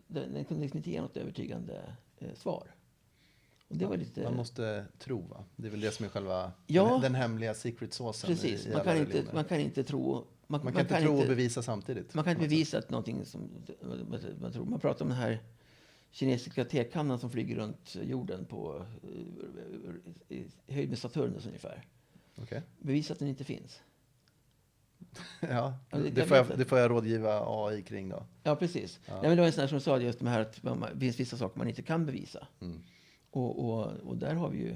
Den kunde liksom inte ge något övertygande svar. Och det var lite... Man måste tro, va? Det är väl det som är själva den hemliga secret saucen. Precis, man kan inte tro... Man kan inte tro och bevisa samtidigt. Man kan inte bevisa att någonting som man tror. Man pratar om den här kinesiska tekannan som flyger runt jorden på i höjd med Saturnus ungefär. Okay. Bevisa att den inte finns. Ja, det får jag rådgiva AI kring då. Ja, precis. Ja. Nej, men det var en sån här som sa just det här att det finns vissa saker man inte kan bevisa. Och där har vi ju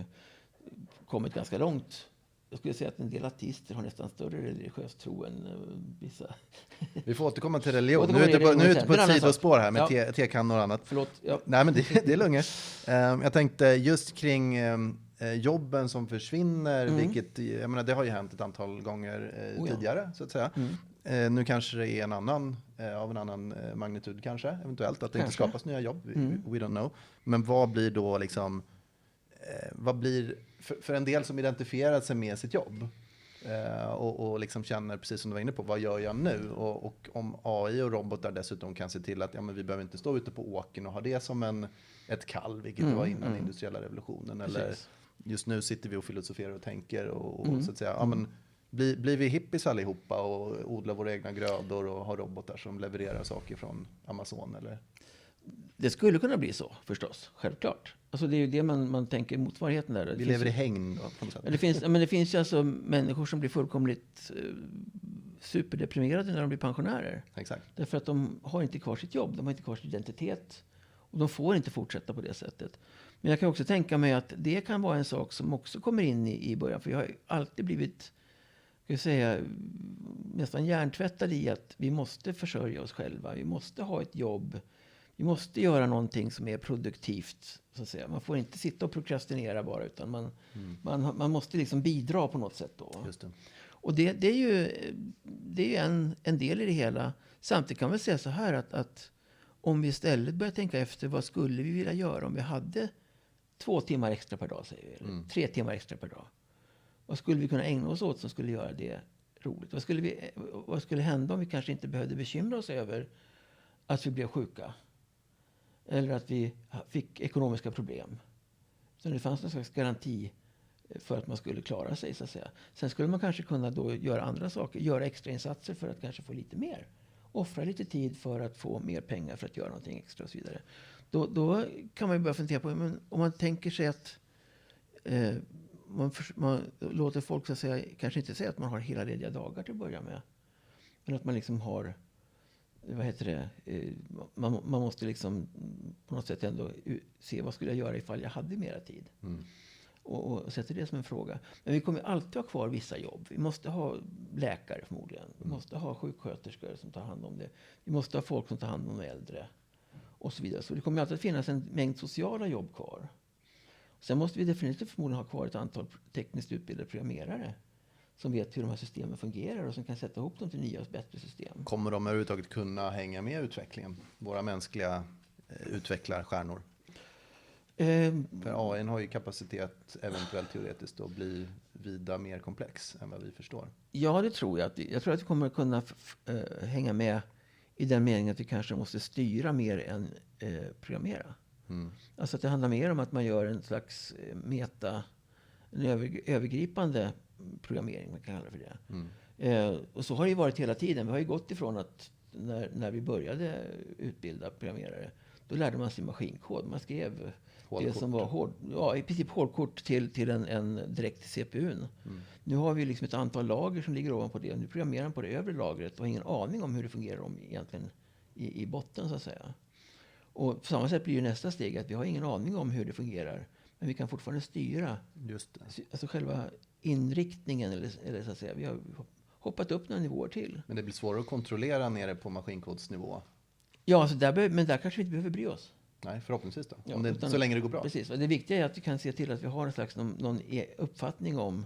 kommit ganska långt. Jag skulle säga att en del ateister har nästan större religiös tro än vissa. Vi får återkomma till religion. Nu är det på ett sidospår här med tekannor och annat. Förlåt. Ja. Nej, men det är lugnt. Jag tänkte just kring jobben som försvinner, vilket jag menar, det har ju hänt ett antal gånger tidigare så att säga. Nu kanske det är av en annan magnitud kanske, eventuellt att det inte skapas nya jobb. We don't know. Men vad blir då liksom för en del som identifierar sig med sitt jobb och liksom känner, precis som du var inne på, vad gör jag nu? Och om AI och robotar dessutom kan se till att vi behöver inte stå ute på åkern och ha det som ett kall, vilket det var innan industriella revolutionen. Eller just nu sitter vi och filosoferar och tänker och så att säga, blir vi hippies allihopa och odlar våra egna grödor och har robotar som levererar saker från Amazon eller? Det skulle kunna bli så, förstås. Självklart. Alltså det är ju det man tänker motsvarigheten där. Vi lever i hägn då, på något sätt. Det finns ju alltså människor som blir fullkomligt superdeprimerade när de blir pensionärer. Exakt. Därför att de har inte kvar sitt jobb, de har inte kvar sin identitet. Och de får inte fortsätta på det sättet. Men jag kan också tänka mig att det kan vara en sak som också kommer in i början. För jag har alltid blivit, nästan hjärntvättad i att vi måste försörja oss själva. Vi måste ha ett jobb. vi måste göra någonting som är produktivt, så att säga. Man får inte sitta och prokrastinera bara, utan man måste liksom bidra på något sätt då. Just det. Och det är ju en del i det hela. Samtidigt kan man säga så här att om vi istället börjar tänka efter, vad skulle vi vilja göra om vi hade 2 timmar extra per dag, säger vi, eller 3 timmar extra per dag. Vad skulle vi kunna ägna oss åt som skulle göra det roligt? Vad skulle hända om vi kanske inte behövde bekymra oss över att vi blev sjuka? Eller att vi fick ekonomiska problem? Så det fanns någon slags garanti för att man skulle klara sig, så att säga. Sen skulle man kanske kunna då göra andra saker. Göra extra insatser för att kanske få lite mer. Offra lite tid för att få mer pengar för att göra någonting extra och så vidare. Då kan man ju börja fundera på, men om man tänker sig att man låter folk, så att säga, kanske inte säga att man har hela lediga dagar till att börja med. Men att man liksom har, vad heter det, man måste liksom på något sätt ändå se vad skulle jag göra ifall jag hade mera tid. Och sätter det som en fråga. Men vi kommer alltid ha kvar vissa jobb. Vi måste ha läkare förmodligen. Vi måste ha sjuksköterskor som tar hand om det. Vi måste ha folk som tar hand om de äldre. Och så vidare. Så det kommer alltid att finnas en mängd sociala jobb kvar. Sen måste vi definitivt förmodligen ha kvar ett antal tekniskt utbildade programmerare. Som vet hur de här systemen fungerar och som kan sätta ihop dem till nya och bättre system. Kommer de överhuvudtaget kunna hänga med i utvecklingen? Våra mänskliga utvecklarstjärnor? För AI har ju kapacitet, eventuellt teoretiskt, att bli vida mer komplex än vad vi förstår. Ja, det tror jag. Jag tror att vi kommer att kunna hänga med i den meningen att vi kanske måste styra mer än programmera. Alltså att det handlar mer om att man gör en slags övergripande programmering, man kan kalla det för det. Och så har det ju varit hela tiden. Vi har ju gått ifrån att när vi började utbilda programmerare, då lärde man sig maskinkod. Man skrev det som var i princip hårdkort till en direkt till CPUn. Nu har vi liksom ett antal lager som ligger ovanpå det. Nu programmerar man på det övre lagret och har ingen aning om hur det fungerar egentligen i botten, så att säga. Och på samma sätt blir ju nästa steg att vi har ingen aning om hur det fungerar. Men vi kan fortfarande styra. Just det. Alltså själva inriktningen, eller så att säga. Vi har hoppat upp några nivåer till. Men det blir svårare att kontrollera nere på maskinkodsnivå. Ja, alltså men där kanske vi inte behöver bry oss. Nej, förhoppningsvis då. Ja, så länge det går bra. Precis. Och det viktiga är att vi kan se till att vi har en slags någon uppfattning om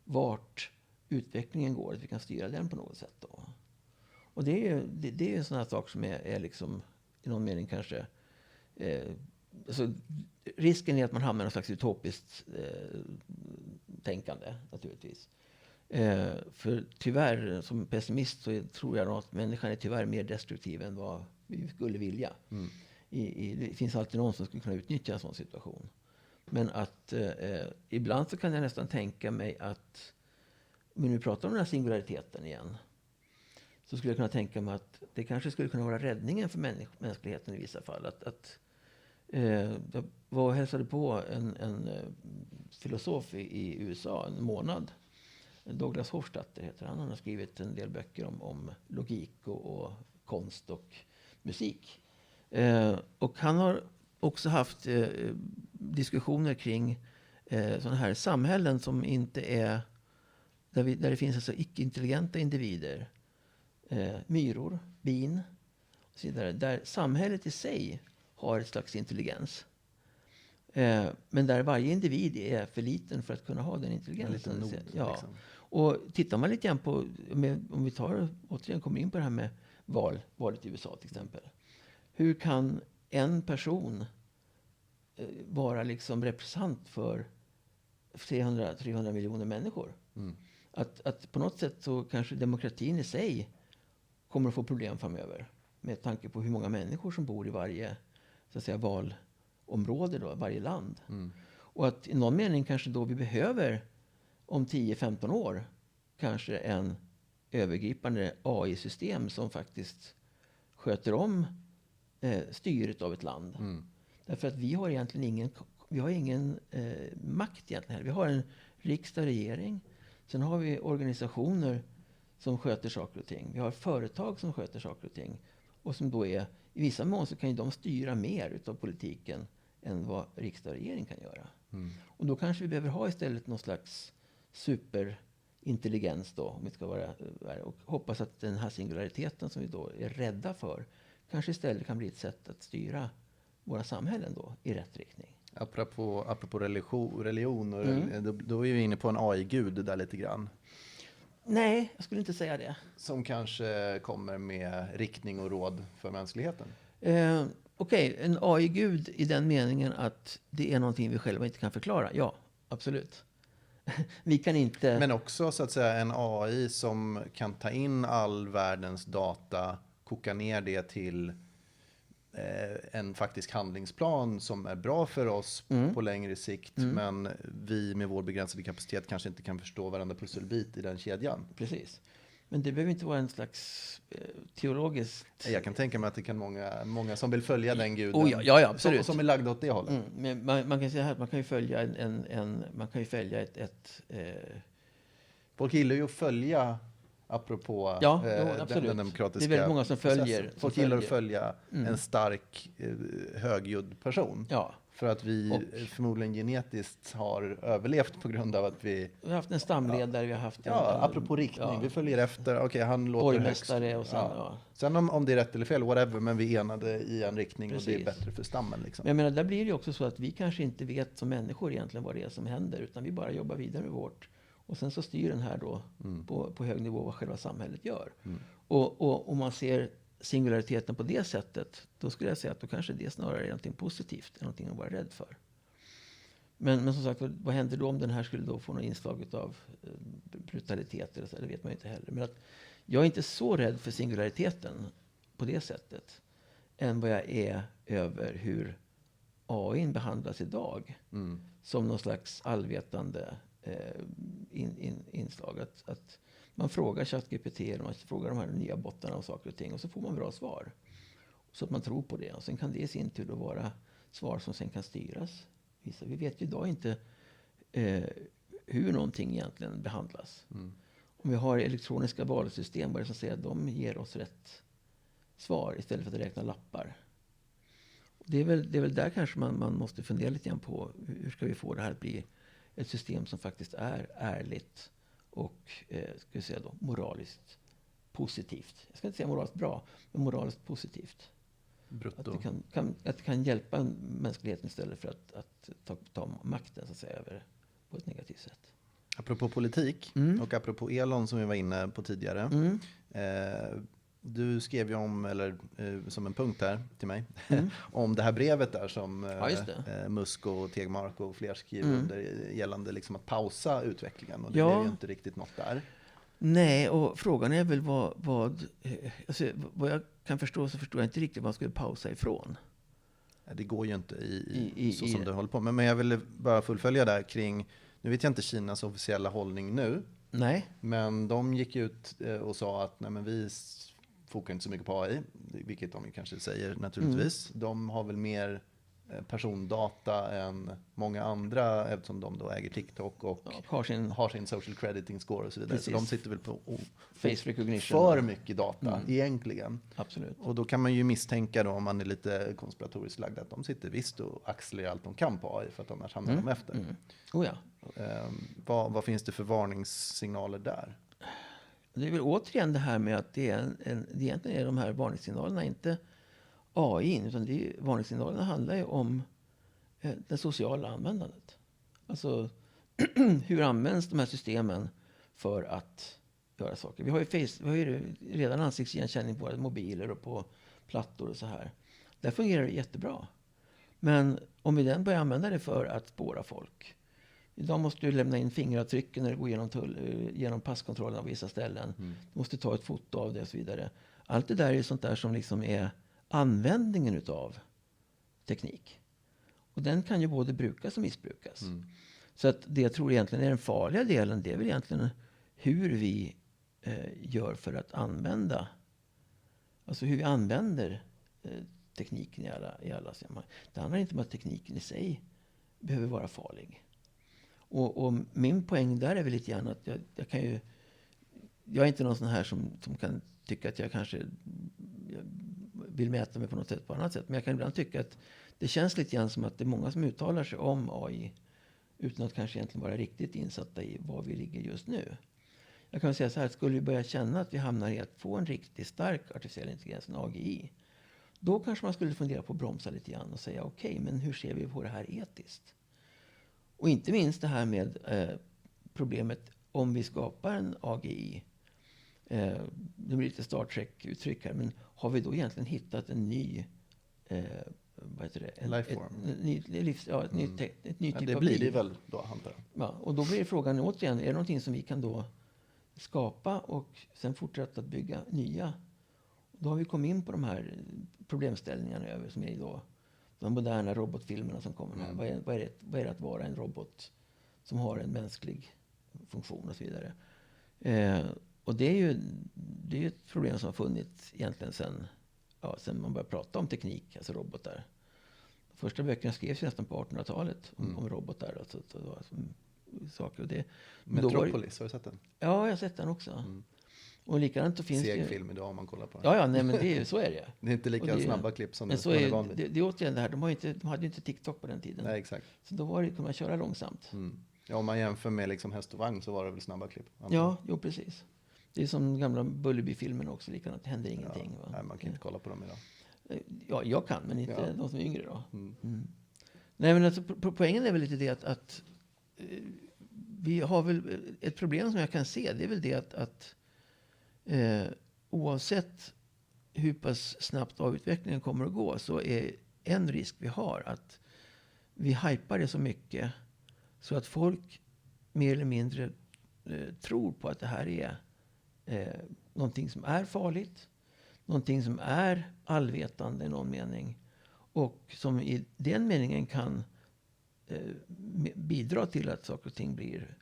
vart utvecklingen går. Att vi kan styra den på något sätt då. Och det är ju sådana saker som är liksom i någon mening kanske... alltså, risken är att man hamnar i någon slags utopiskt tänkande, naturligtvis. För tyvärr, som pessimist, så tror jag att människan är tyvärr mer destruktiv än vad vi skulle vilja. Det finns alltid någon som skulle kunna utnyttja en sån situation. Men att ibland så kan jag nästan tänka mig att, om vi nu pratar om den här singulariteten igen, så skulle jag kunna tänka mig att det kanske skulle kunna vara räddningen för mänskligheten i vissa fall. Jag var och hälsade på en filosof i USA en månad. Douglas Hofstadter heter han. Han har skrivit en del böcker om logik och konst och musik. Och han har också haft diskussioner kring sådana här samhällen som inte är... Där det finns alltså icke-intelligenta individer. Myror, bin och så vidare. Där samhället i sig har ett slags intelligens. Men där varje individ är för liten för att kunna ha den intelligensen. Nod, ja. liksom. Och tittar man lite grann på, om vi återigen kommer in på det här med valet i USA till exempel. Hur kan en person vara liksom representant för 300 miljoner människor? Att på något sätt så kanske demokratin i sig kommer att få problem framöver. Med tanke på hur många människor som bor i varje, så att säga, valområde då, varje land. Och att i någon mening kanske då vi behöver om 10-15 år kanske en övergripande AI-system som faktiskt sköter om styret av ett land. Därför att vi har egentligen ingen makt egentligen. Vi har en riksdag och regering. Sen har vi organisationer som sköter saker och ting. Vi har företag som sköter saker och ting. Och som då är, i vissa mån så kan ju de styra mer utav politiken än vad riksdag och regering kan göra. Och då kanske vi behöver ha istället någon slags superintelligens då, om vi ska vara, och hoppas att den här singulariteten som vi då är rädda för kanske istället kan bli ett sätt att styra våra samhällen då i rätt riktning. Apropå religion, och då är vi inne på en AI-gud där lite grann. Nej, jag skulle inte säga det. Som kanske kommer med riktning och råd för mänskligheten. Okej, en AI-gud i den meningen att det är någonting vi själva inte kan förklara. Ja, absolut. Vi kan inte... Men också så att säga en AI som kan ta in all världens data, koka ner det till en faktisk handlingsplan som är bra för oss på längre sikt. Men vi med vår begränsade kapacitet kanske inte kan förstå varenda pusselbit i den kedjan. Precis. Men det behöver inte vara en slags teologiskt... Jag kan tänka mig att det kan många som vill följa den guden. Ja, absolut. Som är lagda åt det hållet. Men man kan säga här att man kan ju följa man kan ju följa ett folk gillar ju att följa, apropå den demokratiska... Det är väldigt många som följer. Folk gillar att följa en stark, högljudd person. Ja. För att vi förmodligen genetiskt har överlevt på grund av att vi har haft en stamledare, vi har haft apropå riktning. Vi följer efter, han låter högst. Och sen om det är rätt eller fel, whatever, men vi är enade i en riktning. Precis. Och det är bättre för stammen. Liksom. Men jag menar, där blir det ju också så att vi kanske inte vet som människor egentligen vad det är som händer, utan vi bara jobbar vidare med vårt. Och sen så styr den här då på hög nivå vad själva samhället gör. Och om man ser singulariteten på det sättet, då skulle jag säga att då kanske det snarare är någonting positivt, någonting att vara rädd för. Men som sagt, vad händer då om den här skulle då få något inslag av brutalitet eller så, det vet man ju inte heller. Men att jag är inte så rädd för singulariteten på det sättet än vad jag är över hur AI behandlas idag som någon slags allvetande inslag. Att man frågar ChatGPT eller man frågar de här nya bottarna och saker och ting och så får man bra svar. Så att man tror på det. Och sen kan det i sin tur då vara svar som sen kan styras. Vi vet ju idag inte hur någonting egentligen behandlas. Om vi har elektroniska valsystem, vad är det som säger att de ger oss rätt svar istället för att räkna lappar. Det är väl där kanske man måste fundera lite grann på hur ska vi få det här att bli ett system som faktiskt är ärligt och ska vi säga då, moraliskt positivt. Jag ska inte säga moraliskt bra, men moraliskt positivt. Brutto. Att det kan hjälpa mänskligheten istället för att ta makten så att säga, över på ett negativt sätt. Apropå politik och apropå Elon som vi var inne på tidigare. Du skrev ju som en punkt här till mig, om det här brevet där som Musk och Tegmark och fler skriver under gällande liksom att pausa utvecklingen. Och det blev ju inte riktigt något där. Nej, och frågan är väl vad jag kan förstå så förstår jag inte riktigt vad man skulle pausa ifrån. Det går ju inte så som du håller på. Men jag ville bara fullfölja där kring, nu vet jag inte Kinas officiella hållning nu. Nej. Men de gick ut och sa att nej, men vi fokar inte så mycket på AI, vilket de kanske säger naturligtvis. De har väl mer persondata än många andra eftersom de då äger TikTok och har sin social crediting score och så vidare. Precis. Så de sitter väl på face recognition. För mycket data egentligen. Absolut. Och då kan man ju misstänka då, om man är lite konspiratoriskt lagd, att de sitter visst och axlar allt de kan på AI för att annars hamnar de efter. Oh ja. Vad finns det för varningssignaler där? Det är väl återigen det här med att egentligen är de här varningssignalerna inte AI, utan varningssignalerna handlar ju om det sociala användandet. Alltså hur används de här systemen för att göra saker. Vi har ju redan ansiktsigenkänning på våra mobiler och på plattor och så här. Där fungerar det jättebra. Men om vi den börjar använda det för att spåra folk. Idag måste du lämna in fingeravtrycken när du går genom passkontrollen av vissa ställen. Du måste ta ett foto av det och så vidare. Allt det där är sånt där som liksom är användningen utav teknik. Och den kan ju både brukas och missbrukas. Så att det jag tror egentligen är den farliga delen, det är väl egentligen hur vi gör för att använda, alltså hur vi använder tekniken i alla sammanhang. Det handlar inte om att tekniken i sig behöver vara farlig. Och min poäng där är väl lite grann att jag är inte någon sån här som kan tycka att jag kanske vill mäta mig på något sätt på annat sätt. Men jag kan ibland tycka att det känns lite grann som att det är många som uttalar sig om AI utan att kanske egentligen vara riktigt insatta i var vi ligger just nu. Jag kan säga så här, skulle vi börja känna att vi hamnar i att få en riktigt stark artificiell intelligens, en AGI, Då kanske man skulle fundera på att bromsa lite grann och säga okej, men hur ser vi på det här etiskt? Och inte minst det här med problemet om vi skapar en AGI. Det blir lite Star Trek-uttryck här, men har vi då egentligen hittat en ny vad heter det? Lifeform. Ett ny typ det av blir liv. det väl då, antar jag. Ja, och då blir frågan återigen, är det någonting som vi kan då skapa och sen fortsätta att bygga nya? Då har vi kommit in på de här problemställningarna över som är då de moderna robotfilmerna som kommer här. Vad är det att vara en robot som har en mänsklig funktion och så vidare. Och det är ju ett problem som har funnits egentligen sen man började prata om teknik, alltså robotar. De första böckerna skrevs nästan på 1800-talet om robotar. Alltså, saker och det. Metropolis, har du sett den? Ja, jag har sett den också. Och likadant så finns det Seg film idag om man kollar på den. Ja, nej, men så är det. Det är inte lika snabba klipp som men man är van vid. Det är återigen det här, de hade ju inte TikTok på den tiden. Nej, exakt. Så då kunde man köra långsamt. Ja, om man jämför med liksom häst och vagn så var det väl snabba klipp. Ja, jo precis. Det är som gamla Bullerby-filmen också, likadant, det händer ingenting. Ja, nej, man kan inte kolla på dem idag. Ja, jag kan, men inte de som är yngre då. Nej, men alltså, poängen är väl lite det att vi har väl ett problem som jag kan se, det är väl det att oavsett hur pass snabbt avutvecklingen kommer att gå, så är en risk vi har att vi hypar det så mycket så att folk mer eller mindre tror på att det här är någonting som är farligt, någonting som är allvetande i någon mening och som i den meningen kan bidra till att saker och ting blir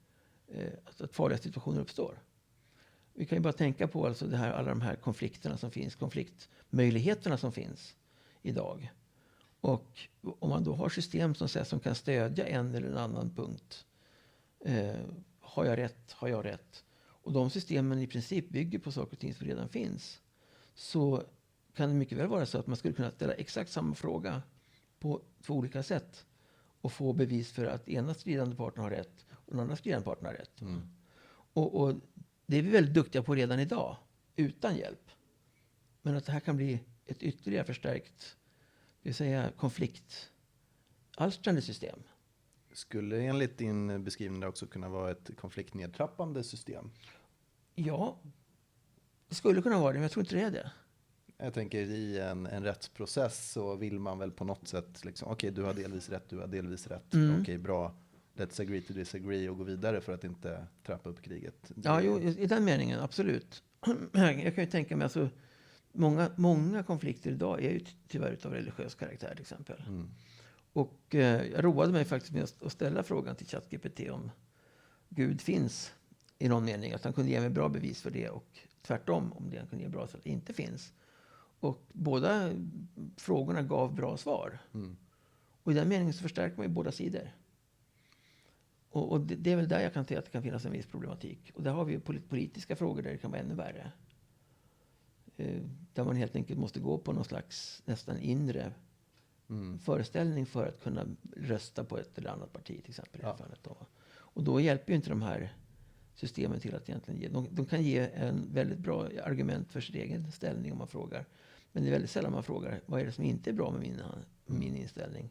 att farliga situationer uppstår. Vi kan ju bara tänka på alltså alla de här konflikterna som finns, konfliktmöjligheterna som finns idag. Och om man då har system som kan stödja en eller en annan punkt. Har jag rätt? Har jag rätt? Och de systemen i princip bygger på saker och ting som redan finns. Så kan det mycket väl vara så att man skulle kunna ställa exakt samma fråga på två olika sätt. Och få bevis för att ena stridande parten har rätt och den andra stridande parten har rätt. Och det är vi väldigt duktiga på redan idag, utan hjälp. Men att det här kan bli ett ytterligare förstärkt, det vill säga konfliktalstrande system. Skulle enligt din beskrivning också kunna vara ett konfliktnedtrappande system? Ja, det skulle kunna vara det, men jag tror inte det är det. Jag tänker i en rättsprocess så vill man väl på något sätt liksom, okej, du har delvis rätt, du har delvis rätt. Okej, bra. Let's agree to disagree och gå vidare för att inte trappa upp kriget. Ja, i den meningen, absolut. Jag kan ju tänka mig, alltså, många konflikter idag är ju tyvärr av religiös karaktär till exempel. Och jag roade mig faktiskt med att ställa frågan till ChatGPT om Gud finns i någon mening. Att han kunde ge mig bra bevis för det och tvärtom om det han kunde ge bra för att det inte finns. Och båda frågorna gav bra svar. Och i den meningen så förstärker man ju båda sidor. Och det är väl där jag kan se att det kan finnas en viss problematik. Och där har vi ju politiska frågor där det kan vara ännu värre. Där man helt enkelt måste gå på någon slags nästan inre föreställning för att kunna rösta på ett eller annat parti till exempel. I det här fallet då. Och då hjälper ju inte de här systemen till att egentligen ge. De kan ge en väldigt bra argument för sin egen ställning om man frågar. Men det är väldigt sällan man frågar vad är det som inte är bra med min inställning.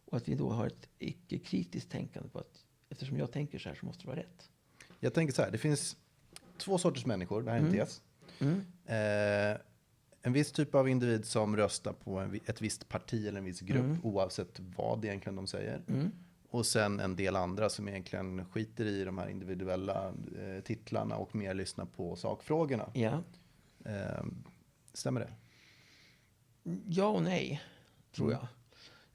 Och att vi då har ett icke-kritiskt tänkande på att eftersom jag tänker så här så måste det vara rätt. Jag tänker så här, det finns två sorters människor, det här är en tes. En viss typ av individ som röstar på ett visst parti eller en viss grupp oavsett vad egentligen de säger. Och sen en del andra som egentligen skiter i de här individuella titlarna och mer lyssnar på sakfrågorna. Ja. Stämmer det? Ja och nej, tror jag.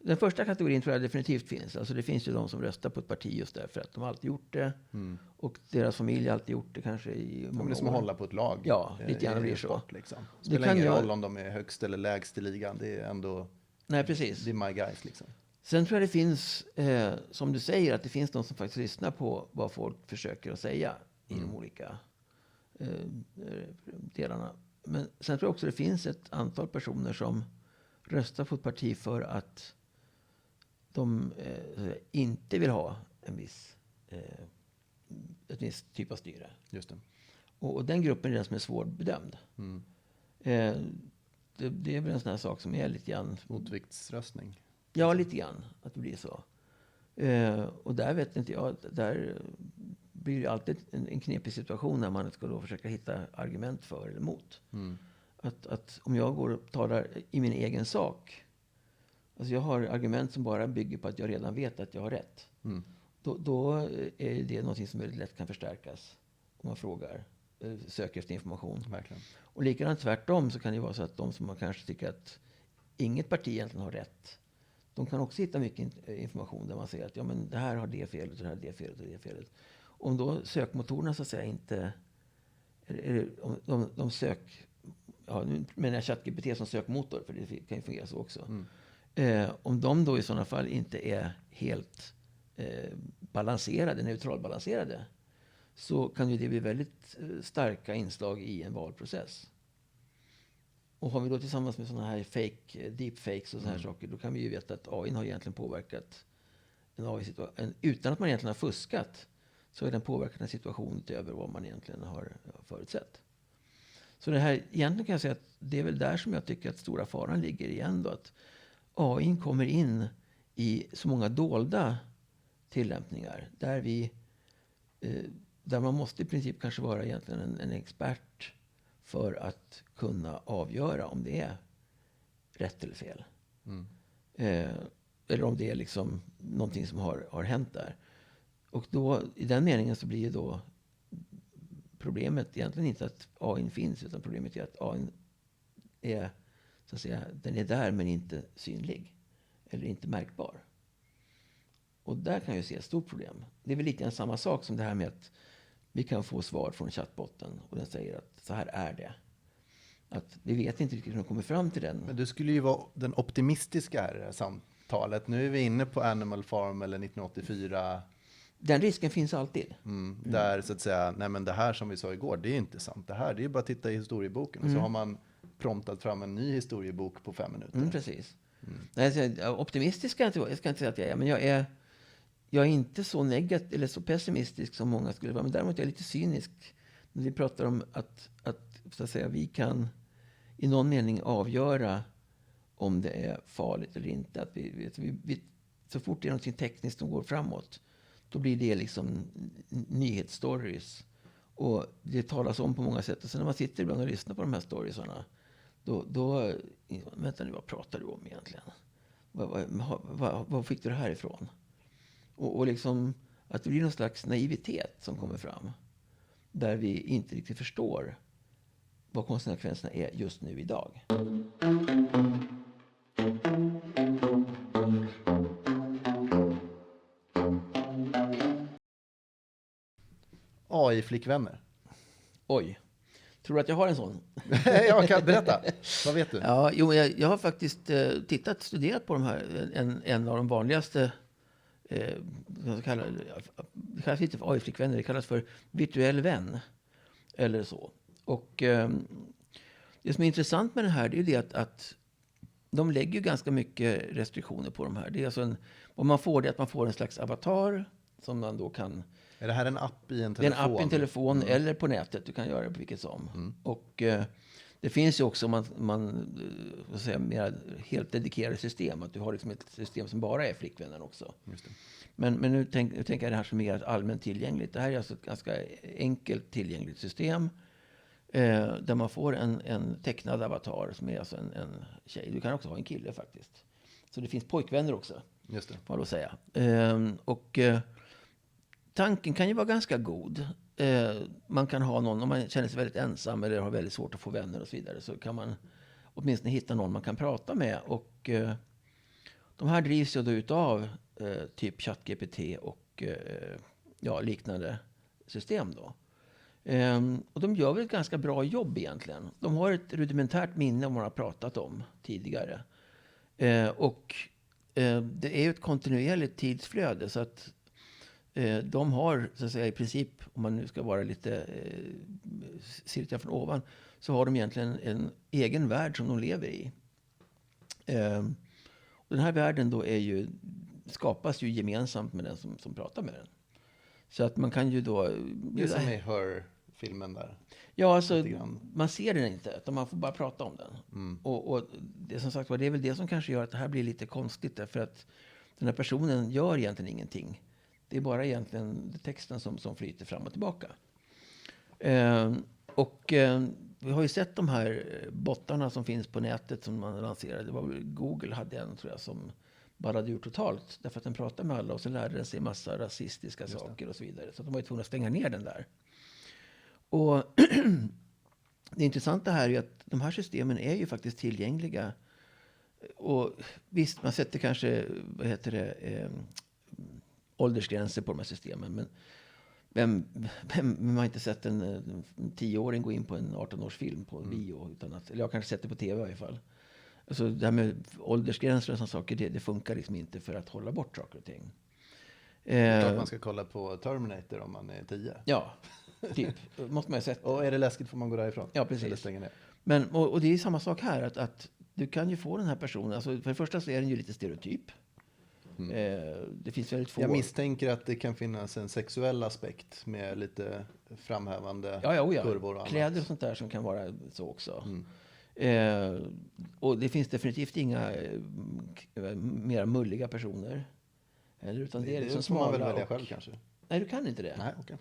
Den första kategorin tror jag definitivt finns. Alltså det finns ju de som röstar på ett parti just därför att de har alltid gjort det. Och deras familj har alltid gjort det kanske i många år. Det är som att hålla på ett lag. Ja, lite grann blir så. Liksom. Det spelar ingen roll om de är högst eller lägst i ligan. Det är ändå... Nej, precis. Det är my guys liksom. Sen tror jag det finns, som du säger, att det finns de som faktiskt lyssnar på vad folk försöker att säga i de olika delarna. Men sen tror jag också det finns ett antal personer som röstar på ett parti för att de inte vill ha ett visst typ av styre. Just det. Och den gruppen är den som är svårbedömd. det är väl en sån här sak som är lite grann... Motviktsröstning. Ja, lite grann. Att det blir så. Och där vet inte jag, där blir det alltid en knepig situation när man ska då försöka hitta argument för eller emot. Att om jag går och talar i min egen sak, alltså jag har argument som bara bygger på att jag redan vet att jag har rätt. Då är det något som väldigt lätt kan förstärkas om man frågar, söker efter information. Verkligen. Och likadant tvärtom så kan det vara så att de som man kanske tycker att inget parti egentligen har rätt, de kan också hitta mycket information där man säger att ja, men det här har det felet, det här har det felet och det felet. Om då sökmotorerna så att säga inte... De sök... Ja, nu menar jag ChatGPT som sökmotor, för det kan ju fungera så också. Om de då i sådana fall inte är helt balanserade, neutralbalanserade, så kan ju det bli väldigt starka inslag i en valprocess. Och har vi då tillsammans med sådana här deepfakes och sådana här saker, då kan vi ju veta att AI har egentligen påverkat en AI-situation. Utan att man egentligen har fuskat, så är den påverkat en situation utöver vad man egentligen har förutsett. Så det här, egentligen kan jag säga att det är väl där som jag tycker att stora faran ligger igen då, att AI kommer in i så många dolda tillämpningar där man måste i princip kanske vara egentligen en expert för att kunna avgöra om det är rätt eller fel. Eller om det är liksom någonting som har hänt där. Och då, i den meningen så blir ju då problemet egentligen inte att AI finns, utan problemet är att AI är, så att säga, den är där men inte synlig. Eller inte märkbar. Och där kan jag se ett stort problem. Det är väl lite samma sak som det här med att vi kan få svar från chattbotten och den säger att så här är det. Att vi vet inte riktigt hur de kommer fram till den. Men du skulle ju vara den optimistiska här i det här samtalet. Nu är vi inne på Animal Farm eller 1984. Den risken finns alltid. Där så att säga, nej men det här som vi sa igår, det är inte sant. Det här, det är bara att titta i historieboken. Och så har man promptat fram en ny historiebok på 5 minuter. Precis. Nej, optimistisk ska jag inte säga att jag är, men jag är inte så negativ eller så pessimistisk som många skulle vara. Men däremot är jag lite cynisk när vi pratar om att så att säga, vi kan i någon mening avgöra om det är farligt eller inte. Att vi, så fort det är något tekniskt som går framåt, då blir det liksom nyhetsstories. Och det talas om på många sätt. Och sen när man sitter ibland och lyssnar på de här storiesarna, då vänta nu, vad pratar du om egentligen? Vad fick du det här ifrån? Och liksom att det blir någon slags naivitet som kommer fram. Där vi inte riktigt förstår vad konsekvenserna är just nu idag. AI-flickvänner. Oj. Tror du att jag har en sån? Jag kan berätta. Vad vet du? Ja, jag har faktiskt studerat på de här. En av de vanligaste det kallas inte för AI-flickvänner, det kallas för virtuell vän. Eller så. Och det som är intressant med det här, det är det att de lägger ganska mycket restriktioner på de här. Det är alltså vad man får, det är att man får en slags avatar som man då kan... Är det här en app i en telefon? Det är en app i en telefon eller på nätet. Du kan göra det på vilket som. Och det finns ju också vad säger, mer helt dedikerade system. Att du har liksom ett system som bara är flickvännen också. Just det. Men nu tänker jag det här som mer allmänt tillgängligt. Det här är alltså ett ganska enkelt tillgängligt system. Där man får en tecknad avatar som är alltså en tjej. Du kan också ha en kille faktiskt. Så det finns pojkvänner också. Just det. Får man då säga. Tanken kan ju vara ganska god. Man kan ha någon, om man känner sig väldigt ensam eller har väldigt svårt att få vänner och så vidare, så kan man åtminstone hitta någon man kan prata med. Och de här drivs ju då utav typ ChatGPT och liknande system då. Och de gör väl ett ganska bra jobb egentligen. De har ett rudimentärt minne om vad man har pratat om tidigare. Det är ju ett kontinuerligt tidsflöde, så att de har, så att säga, i princip, om man nu ska vara lite cirka från ovan, så har de egentligen en egen värld som de lever i. Och den här världen då skapas ju gemensamt med den som pratar med den. Så att man kan ju då... Det är som i Her filmen där. Ja, alltså Lite grann. man ser den inte, utan man får bara prata om den. Och det, som sagt var, det är väl det som kanske gör att det här blir lite konstigt, därför att den här personen gör egentligen ingenting. Det är bara egentligen texten som flyter fram och tillbaka. Vi har ju sett de här bottarna som finns på nätet som man lanserade. Det var väl Google hade en, tror jag, som ballade ur totalt. Därför att den pratade med alla och så lärde den sig massa rasistiska saker och så vidare. Så de var ju tvungna att stänga ner den där. Och det intressanta här är ju att de här systemen är ju faktiskt tillgängliga. Och visst, man sätter kanske, åldersgränser på de här systemen. Men vem har inte sett en 10-åring gå in på en 18-årsfilm på bio? Utan att, eller jag kanske sett det på tv i alla fall. Alltså det här med åldersgränser och sådana saker, det funkar liksom inte för att hålla bort saker och ting. Det är klart man ska kolla på Terminator om man är 10. Ja, typ. Måste man ju sett. Och är det läskigt får man gå därifrån. Ja, precis. Eller stänga ner. Men, och det är samma sak här, att du kan ju få den här personen, alltså för det första så är den ju lite stereotyp. Det finns väldigt få. Jag misstänker att det kan finnas en sexuell aspekt med lite framhävande kurvor och annat. Kläder och sånt där som kan vara så också. Och det finns definitivt inga mera mulliga personer. Eller, utan det är liksom får man väl smala välja själv kanske. Nej, du kan inte det. Nej, okay.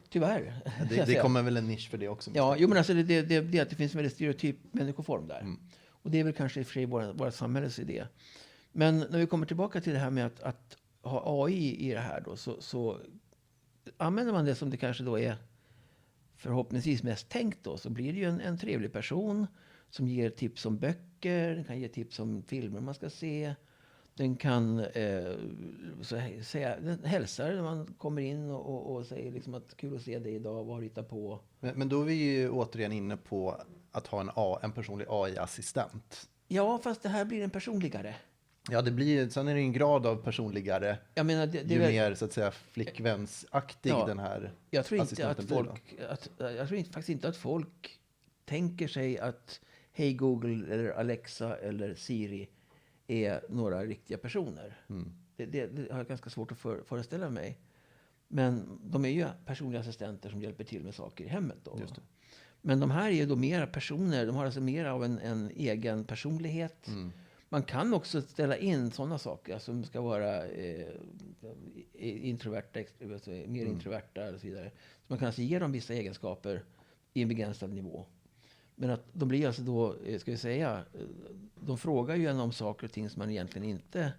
Tyvärr. Det kommer väl en nisch för det också. Ja, jo, men alltså det att det finns en väldigt stereotyp människoform där. Och det är väl kanske i och för sig våra samhällets idé. Men när vi kommer tillbaka till det här med att ha AI i det här då, så använder man det som det kanske då är förhoppningsvis mest tänkt då, så blir det ju en trevlig person som ger tips om böcker, den kan ge tips om filmer man ska se. Den kan den hälsar när man kommer in och säger liksom att kul att se dig idag, vad har du hittat på? Men då är vi ju återigen inne på att ha en personlig AI-assistent. Ja, fast det här blir en personligare. Ja, sen är det en grad av personligare. Jag menar, ju mer så att säga flickvänsaktig den här assistenten blir. Jag tror faktiskt inte att folk tänker sig att Hej Google eller Alexa eller Siri är några riktiga personer. Det har jag ganska svårt att föreställa mig. Men de är ju personliga assistenter som hjälper till med saker i hemmet då. Just det. Men de här är ju då mera personer. De har alltså mer av en egen personlighet. Man kan också ställa in sådana saker som ska vara introverta, mer introverta och så vidare. Så man kan alltså ge dem vissa egenskaper i en begränsad nivå. Men att de blir alltså då, ska vi säga, de frågar ju en om saker och ting som man egentligen inte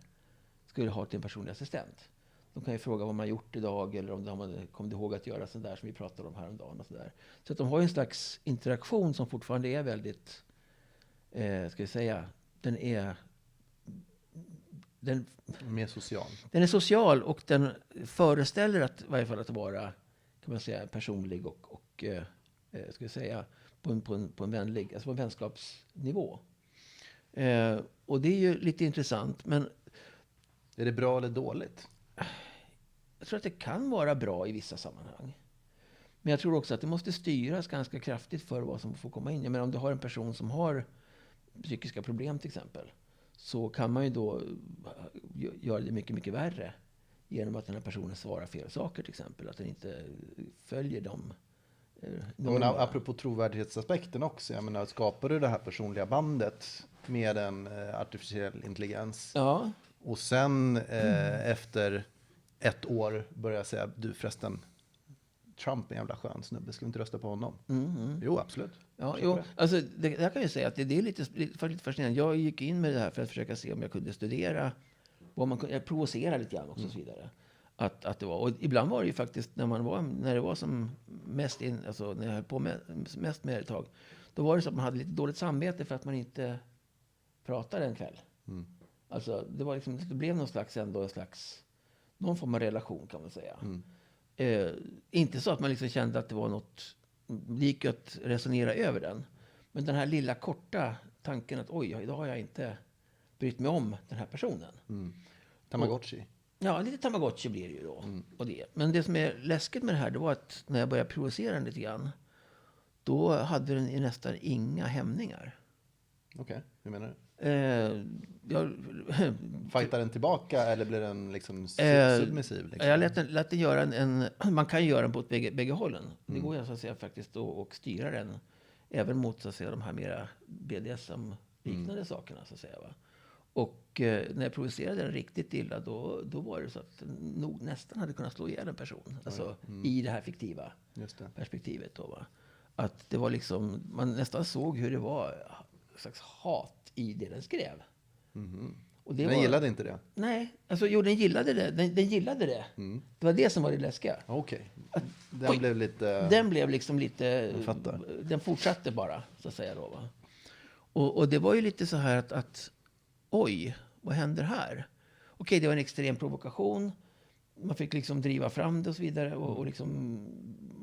skulle ha till en personlig assistent. De kan ju fråga vad man har gjort idag eller om de kommer ihåg att göra sådär som vi pratade om häromdagen och sådär. Så att de har ju en slags interaktion som fortfarande är väldigt, ska vi säga, den är mer social. Den är social och den föreställer att i varje fall att vara, kan man säga, personlig och ska vi säga, på en vänlig, alltså på en vänskapsnivå. Och det är ju lite intressant, men är det bra eller dåligt? Jag tror att det kan vara bra i vissa sammanhang. Men jag tror också att det måste styras ganska kraftigt för vad som får komma in. Jag menar, om du har en person som har psykiska problem till exempel, så kan man ju då göra det mycket, mycket värre genom att den här personen svarar fel saker till exempel. Att den inte följer dem. Apropå trovärdighetsaspekten också. Jag menar, skapar du det här personliga bandet med en artificiell intelligens och sen efter ett år börjar säga, du förresten, Trump är en jävla skön snubbe, ska vi inte rösta på honom? Jo, absolut. Ja, alltså, jag kan ju säga att det är lite fascinerande. Jag gick in med det här för att försöka se om jag kunde studera, vad man kunde provocera lite grann också och så vidare. Att det var, och ibland var det ju faktiskt när det var som mest alltså när jag höll på mest med det ett tag, då var det så att man hade lite dåligt samvete för att man inte pratade en kväll. Alltså det var liksom, det blev någon form av relation kan man säga. Inte så att man liksom kände att det var något, det gick att resonera över den. Men den här lilla korta tanken att oj, idag har jag inte brytt mig om den här personen. Tamagotchi. Ja, lite Tamagotchi blir det ju då. Och det. Men det som är läskigt med det här, det var att när jag började provocera den lite grann, då hade den nästan inga hämningar. Okej, hur menar Jag, Fightar den tillbaka eller blir den liksom submissiv? Liksom? jag lät den göra man kan göra den på bägge hållen. Det går ju så att säga faktiskt och styra den även mot så att säga de här mera BDSM-liknande sakerna så att säga. Va? Och när jag provocerade den riktigt illa då var det så att den nog nästan hade kunnat slå ihjäl en person. Alltså i det här fiktiva perspektivet då, va? Att det var liksom, man nästan såg hur det var en slags hat i det den skrev. Och det Den gillade inte det? Nej, alltså jo, den gillade det. Den gillade det. Det var det som var det läskiga. Okej. Den blev lite... Den blev liksom lite... Den fortsatte bara, så att säga då, va? Och det var ju lite så här att oj, vad händer här? Okej, det var en extrem provokation. Man fick liksom driva fram det och så vidare. Och liksom,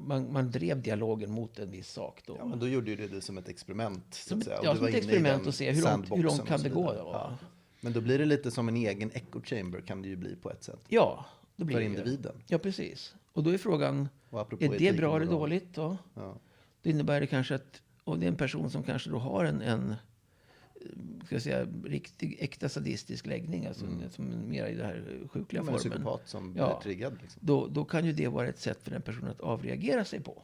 man drev dialogen mot en viss sak då. Ja, men då gjorde ju det som ett experiment. Så att säga. Ja, som ett experiment och se hur långt kan det gå. Då, ja. Men då blir det lite som en egen echo chamber kan det ju bli på ett sätt. Ja, då blir för det individen. Ja, precis. Och då är frågan, är det bra eller dåligt då? Ja. Det innebär det kanske att, och det är en person som kanske då har en ska jag säga, riktig äkta sadistisk läggning, alltså som mer i den här sjukliga formen. En psykopat som blir triggad. Liksom. Då kan ju det vara ett sätt för den personen att avreagera sig på.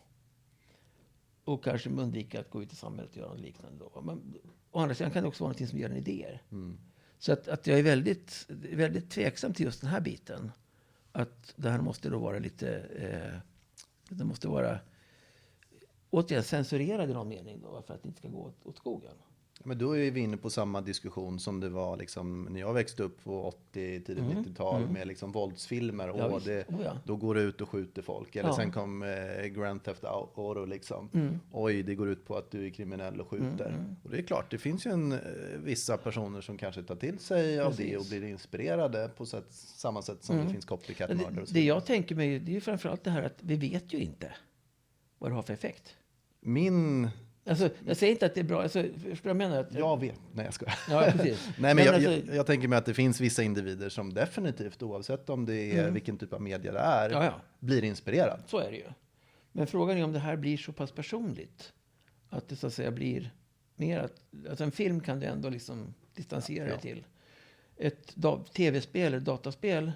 Och kanske undvika att gå ut i samhället och göra något liknande då. Men å andra sidan kan det också vara något som ger en idéer. Så att jag är väldigt tveksam till just den här biten. Att det här måste då vara lite... det måste vara återigen censurerad i någon mening då, för att det inte ska gå åt skogen. Men då är vi inne på samma diskussion som det var liksom, när jag växte upp på 80, tidigt 90-tal med liksom våldsfilmer. Och då går det ut och skjuter folk. Eller sen kom Grand Theft Auto liksom. Oj, det går ut på att du är kriminell och skjuter. Och det är klart, det finns ju vissa personer som kanske tar till sig av det och blir inspirerade på samma sätt som det finns copycat-mördare. Och så. Det jag tänker mig, det är ju framförallt det här att vi vet ju inte vad det har för effekt. Alltså, jag säger inte att det är bra. Alltså, förstår jag menar? Jag vet. Nej, jag ska. Ja, precis. Nej, men jag tänker mig att det finns vissa individer som definitivt, oavsett om det är vilken typ av media det är, blir inspirerad. Så är det ju. Men frågan är om det här blir så pass personligt. Att det så att säga blir mer att... Alltså en film kan du ändå liksom distansera dig till. Ett tv-spel eller dataspel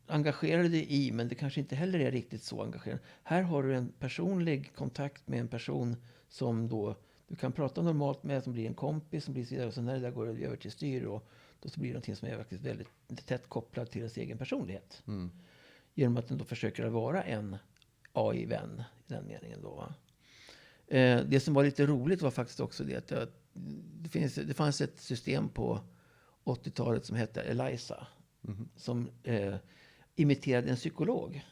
engagerar dig i, men det kanske inte heller är riktigt så engagerande. Här har du en personlig kontakt med en person som då du kan prata normalt med, som blir en kompis, som blir så vidare. Och sen när det där går över till styr, och då så blir det någonting som är faktiskt väldigt tätt kopplat till ens egen personlighet. Genom att den då försöker att vara en AI-vän i den meningen då. Va? Det som var lite roligt var faktiskt också det att det fanns ett system på 80-talet som hette Eliza. Som imiterade en psykolog.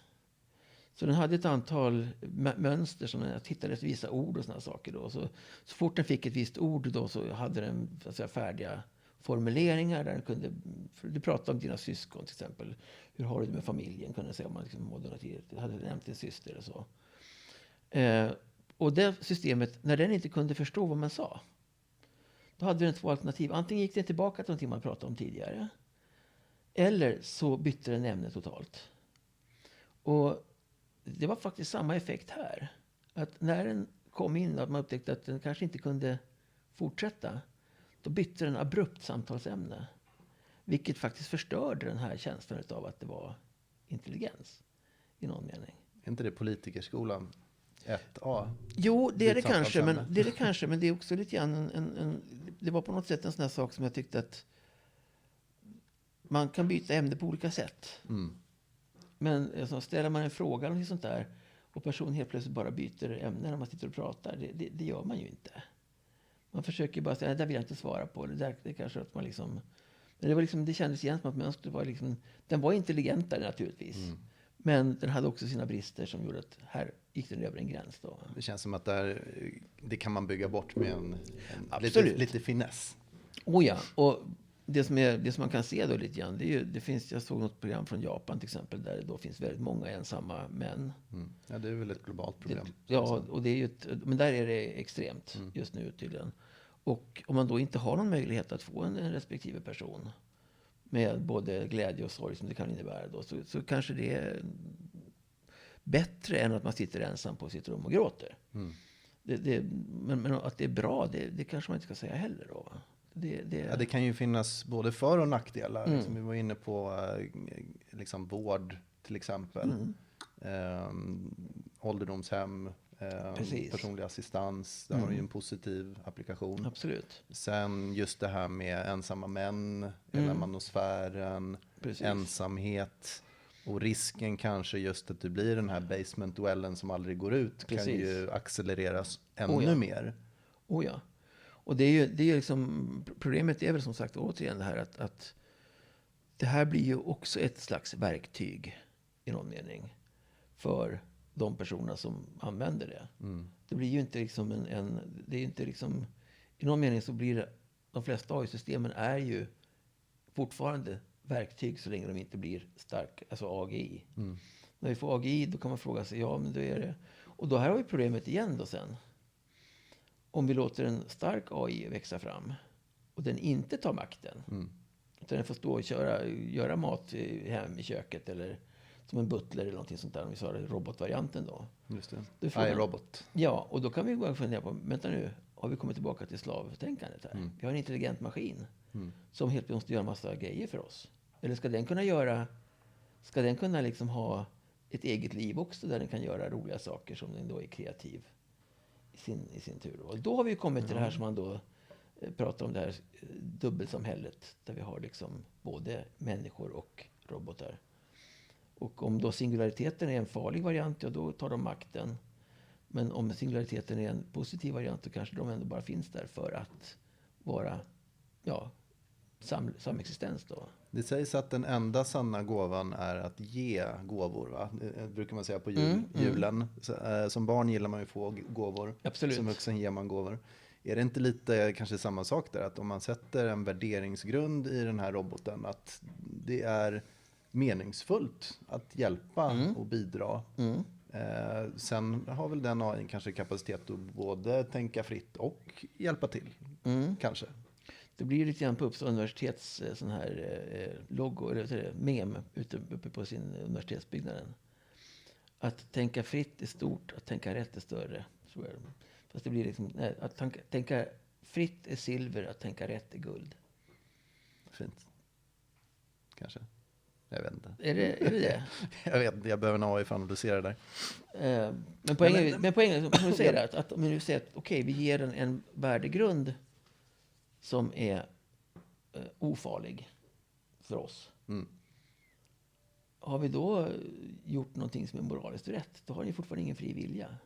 Så den hade ett antal mönster som den hittade vissa ord och såna saker då. Så fort den fick ett visst ord då så hade den så att säga, färdiga formuleringar där den kunde... Du pratade om dina syskon till exempel. Hur har du det med familjen? Kunde säga om man liksom hade nämnt din syster eller så. Och det systemet, när den inte kunde förstå vad man sa, då hade den två alternativ. Antingen gick den tillbaka till någonting man pratade om tidigare. Eller så bytte den ämne totalt. Och det var faktiskt samma effekt här. Att när den kom in och man upptäckte att den kanske inte kunde fortsätta, då bytte den abrupt samtalsämne. Vilket faktiskt förstörde den här känslan av att det var intelligens i någon mening. Är inte det politikerskolan 1A? Jo, det är det kanske. Men det är också lite grann det var på något sätt en sån här sak som jag tyckte att man kan byta ämne på olika sätt. Men alltså, ställer man en fråga eller något sånt där och personen helt plötsligt bara byter ämne när man sitter och pratar, det gör man ju inte. Man försöker bara säga, nej, det vill jag inte svara på. Det kanske att man liksom... Men det var liksom, det kändes igen som att mönstret var liksom... Den var intelligentare naturligtvis. Men den hade också sina brister som gjorde att här gick den över en gräns då. Det känns som att det kan man bygga bort med en lite finess. Oh ja, och det som man kan se då lite grann, jag såg något program från Japan till exempel, där det då finns väldigt många ensamma män. Ja, det är väl ett globalt problem. Och det är ju men där är det extremt just nu tydligen. Och om man då inte har någon möjlighet att få en respektive person med både glädje och sorg som det kan innebära då, så kanske det är bättre än att man sitter ensam på sitt rum och gråter. Men att det är bra, det kanske man inte ska säga heller då. Det kan ju finnas både för- och nackdelar. Liksom vi var inne på liksom vård till exempel. Ålderdomshem, personlig assistans. Där har du ju en positiv applikation. Absolut. Sen just det här med ensamma män, hela manosfären, ensamhet. Och risken kanske just att det blir den här basement-duellen som aldrig går ut kan ju accelereras ännu mer. Oh ja. Och det är liksom, problemet är väl som sagt återigen det här att det här blir ju också ett slags verktyg i någon mening för de personerna som använder det. Det blir ju inte liksom det är inte liksom, i någon mening så blir det, de flesta AI-systemen är ju fortfarande verktyg så länge de inte blir starka, alltså AGI. När vi får AGI då kan man fråga sig, ja men då är det, och då här har vi problemet igen då sen. Om vi låter en stark AI växa fram och den inte tar makten, utan den får stå och göra mat hem i köket eller som en butler eller någonting sånt där, om vi sa det, robotvarianten då. Just det. iRobot. Ja, och då kan vi börja fundera på, vänta nu, har vi kommit tillbaka till slavtänkandet här? Vi har en intelligent maskin som helt måste göra massa grejer för oss. Eller ska den kunna liksom ha ett eget liv också där den kan göra roliga saker som den då är kreativ i sin tur. Och då har vi kommit till det här som man då pratar om, det här dubbelsamhället där vi har liksom både människor och robotar. Och om då singulariteten är en farlig variant, ja då tar de makten. Men om singulariteten är en positiv variant så kanske de ändå bara finns där för att vara samexistens då. Det sägs att den enda sanna gåvan är att ge gåvor, va? Det brukar man säga på julen. Som barn gillar man ju få gåvor. Absolut. Som vuxen ger man gåvor. Är det inte lite kanske samma sak där? Att om man sätter en värderingsgrund i den här roboten, att det är meningsfullt att hjälpa och bidra. Sen har väl den AI kanske kapacitet att både tänka fritt och hjälpa till. Kanske. Det blir lite grann på Uppsala universitets sån här logo, eller mem uppe på sin universitetsbyggnaden. Att tänka fritt är stort, att tänka rätt är större. Så är det. Fast det blir liksom, nej, att tänka fritt är silver, att tänka rätt är guld. Fint. Kanske. Jag vet inte. Är det? Jag vet inte, jag behöver en AI för att analysera det där. Men poängen som du säger, att om vi nu säger att okej, vi ger den en värdegrund som är ofarlig för oss. Har vi då gjort någonting som är moraliskt rätt, då har ni fortfarande ingen fri vilja.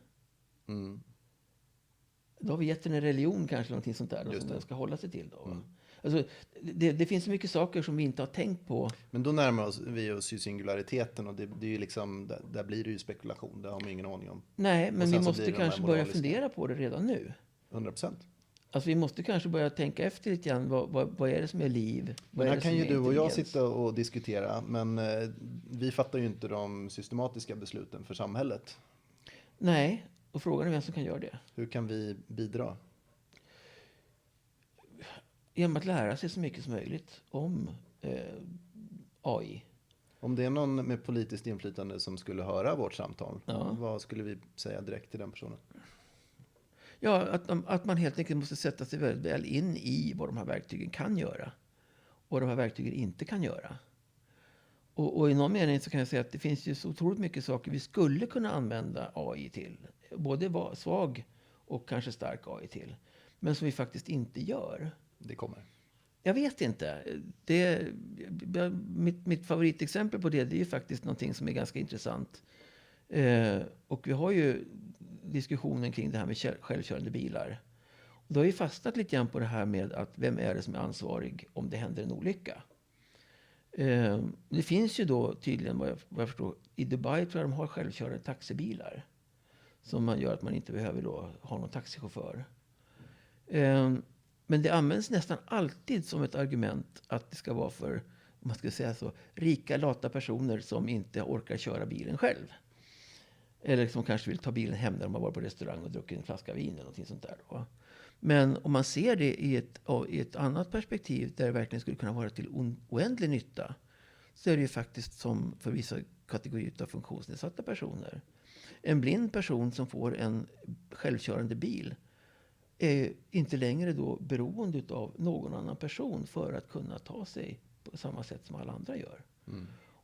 Då har vi gett den en religion kanske, någonting sånt där som den ska hålla sig till då. Alltså, det finns så mycket saker som vi inte har tänkt på. Men då närmar vi oss ju singulariteten och det är ju liksom, där blir det ju spekulation, det har man ingen aning om. Nej, men vi måste kanske börja fundera på det redan nu. 100%. Alltså vi måste kanske börja tänka efter lite grann, vad är det som är liv? Men här kan ju du och jag sitta och diskutera, men vi fattar ju inte de systematiska besluten för samhället. Nej, och frågan är vem som kan göra det. Hur kan vi bidra? Genom att lära sig så mycket som möjligt om AI. Om det är någon med politiskt inflytande som skulle höra vårt samtal, vad skulle vi säga direkt till den personen? Ja, att man helt enkelt måste sätta sig väldigt väl in i vad de här verktygen kan göra. Och vad de här verktygen inte kan göra. Och i någon mening så kan jag säga att det finns ju så otroligt mycket saker vi skulle kunna använda AI till. Både svag och kanske stark AI till. Men som vi faktiskt inte gör. Det kommer. Jag vet inte. Mitt favoritexempel på det är ju faktiskt någonting som är ganska intressant. Och vi har ju diskussionen kring det här med självkörande bilar. Och då har vi fastnat lite grann på det här med att vem är det som är ansvarig om det händer en olycka. Det finns ju då tydligen, vad jag förstår, i Dubai tror jag de har självkörande taxibilar. Som man gör att man inte behöver då ha någon taxichaufför. Men det används nästan alltid som ett argument att det ska vara för, om man ska säga så, rika lata personer som inte orkar köra bilen själv. Eller som kanske vill ta bilen hem när de har varit på restaurang och druckit en flaska vin eller någonting sånt där. Då. Men om man ser det i ett annat perspektiv där det verkligen skulle kunna vara till oändlig nytta, så är det ju faktiskt som för vissa kategorier av funktionsnedsatta personer. En blind person som får en självkörande bil är ju inte längre då beroende av någon annan person för att kunna ta sig på samma sätt som alla andra gör.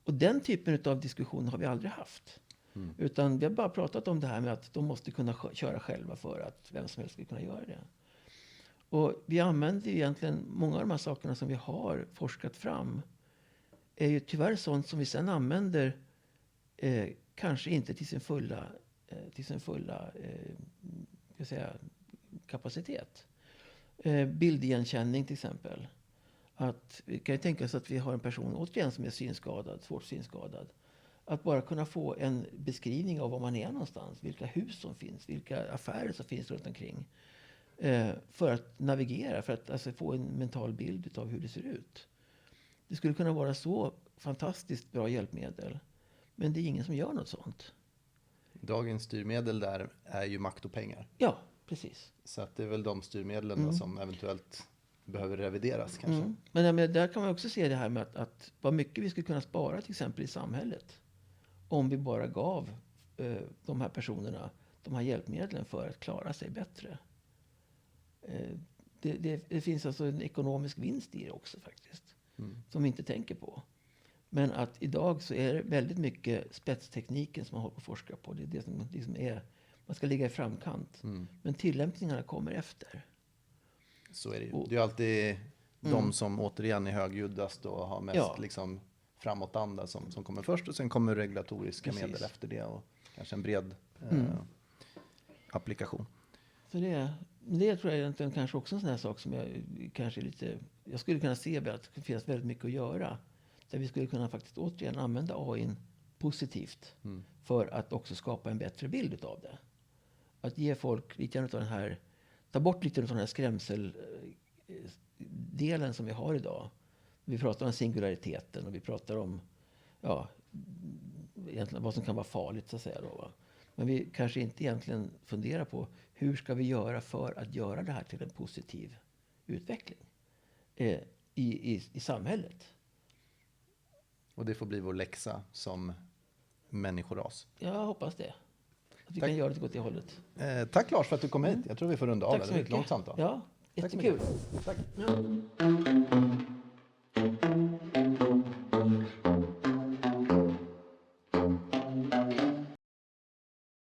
Och den typen av diskussion har vi aldrig haft. Utan vi har bara pratat om det här med att de måste kunna köra själva för att vem som helst ska kunna göra det. Och vi använder ju egentligen många av de här sakerna som vi har forskat fram är ju tyvärr sånt som vi sedan använder kanske inte till sin fulla ska säga, kapacitet. Bildigenkänning till exempel. Att vi kan ju tänka oss att vi har en person återigen som är synskadad, svårt synskadad. Att bara kunna få en beskrivning av var man är någonstans, vilka hus som finns, vilka affärer som finns runt omkring. För att navigera, för att alltså få en mental bild av hur det ser ut. Det skulle kunna vara så fantastiskt bra hjälpmedel. Men det är ingen som gör något sånt. Dagens styrmedel där är ju makt och pengar. Ja, precis. Så att det är väl de styrmedlen som eventuellt behöver revideras kanske. Men där kan man också se det här med att vad mycket vi skulle kunna spara till exempel i samhället. Om vi bara gav de här personerna de här hjälpmedlen för att klara sig bättre. Det finns alltså en ekonomisk vinst i det också faktiskt. Som vi inte tänker på. Men att idag så är det väldigt mycket spetstekniken som man håller på att forska på. Det är det som liksom är, man ska ligga i framkant. Men tillämpningarna kommer efter. Så är det ju. Det är ju alltid de som återigen är högljuddast och har mest liksom framåtanda som kommer först. Och sen kommer regulatoriska medel efter det. Och kanske en bred applikation. Så det tror jag egentligen kanske också en sån här sak som jag kanske lite... Jag skulle kunna se att det finns väldigt mycket att göra. Där vi skulle kunna faktiskt återigen använda AI positivt. För att också skapa en bättre bild av det. Att ge folk lite av den här... Ta bort lite av den här skrämseldelen som vi har idag. Vi pratar om singulariteten och vi pratar om egentligen vad som kan vara farligt så att säga. Då, va? Men vi kanske inte egentligen funderar på hur ska vi göra för att göra det här till en positiv utveckling i samhället. Och det får bli vår läxa som människoras. Jag hoppas det. Att vi kan göra det åt det hållet. Tack Lars för att du kom hit. Jag tror vi får runda av. Tack så mycket. Långt samtal. Ja, jättekul. Tack. Ja.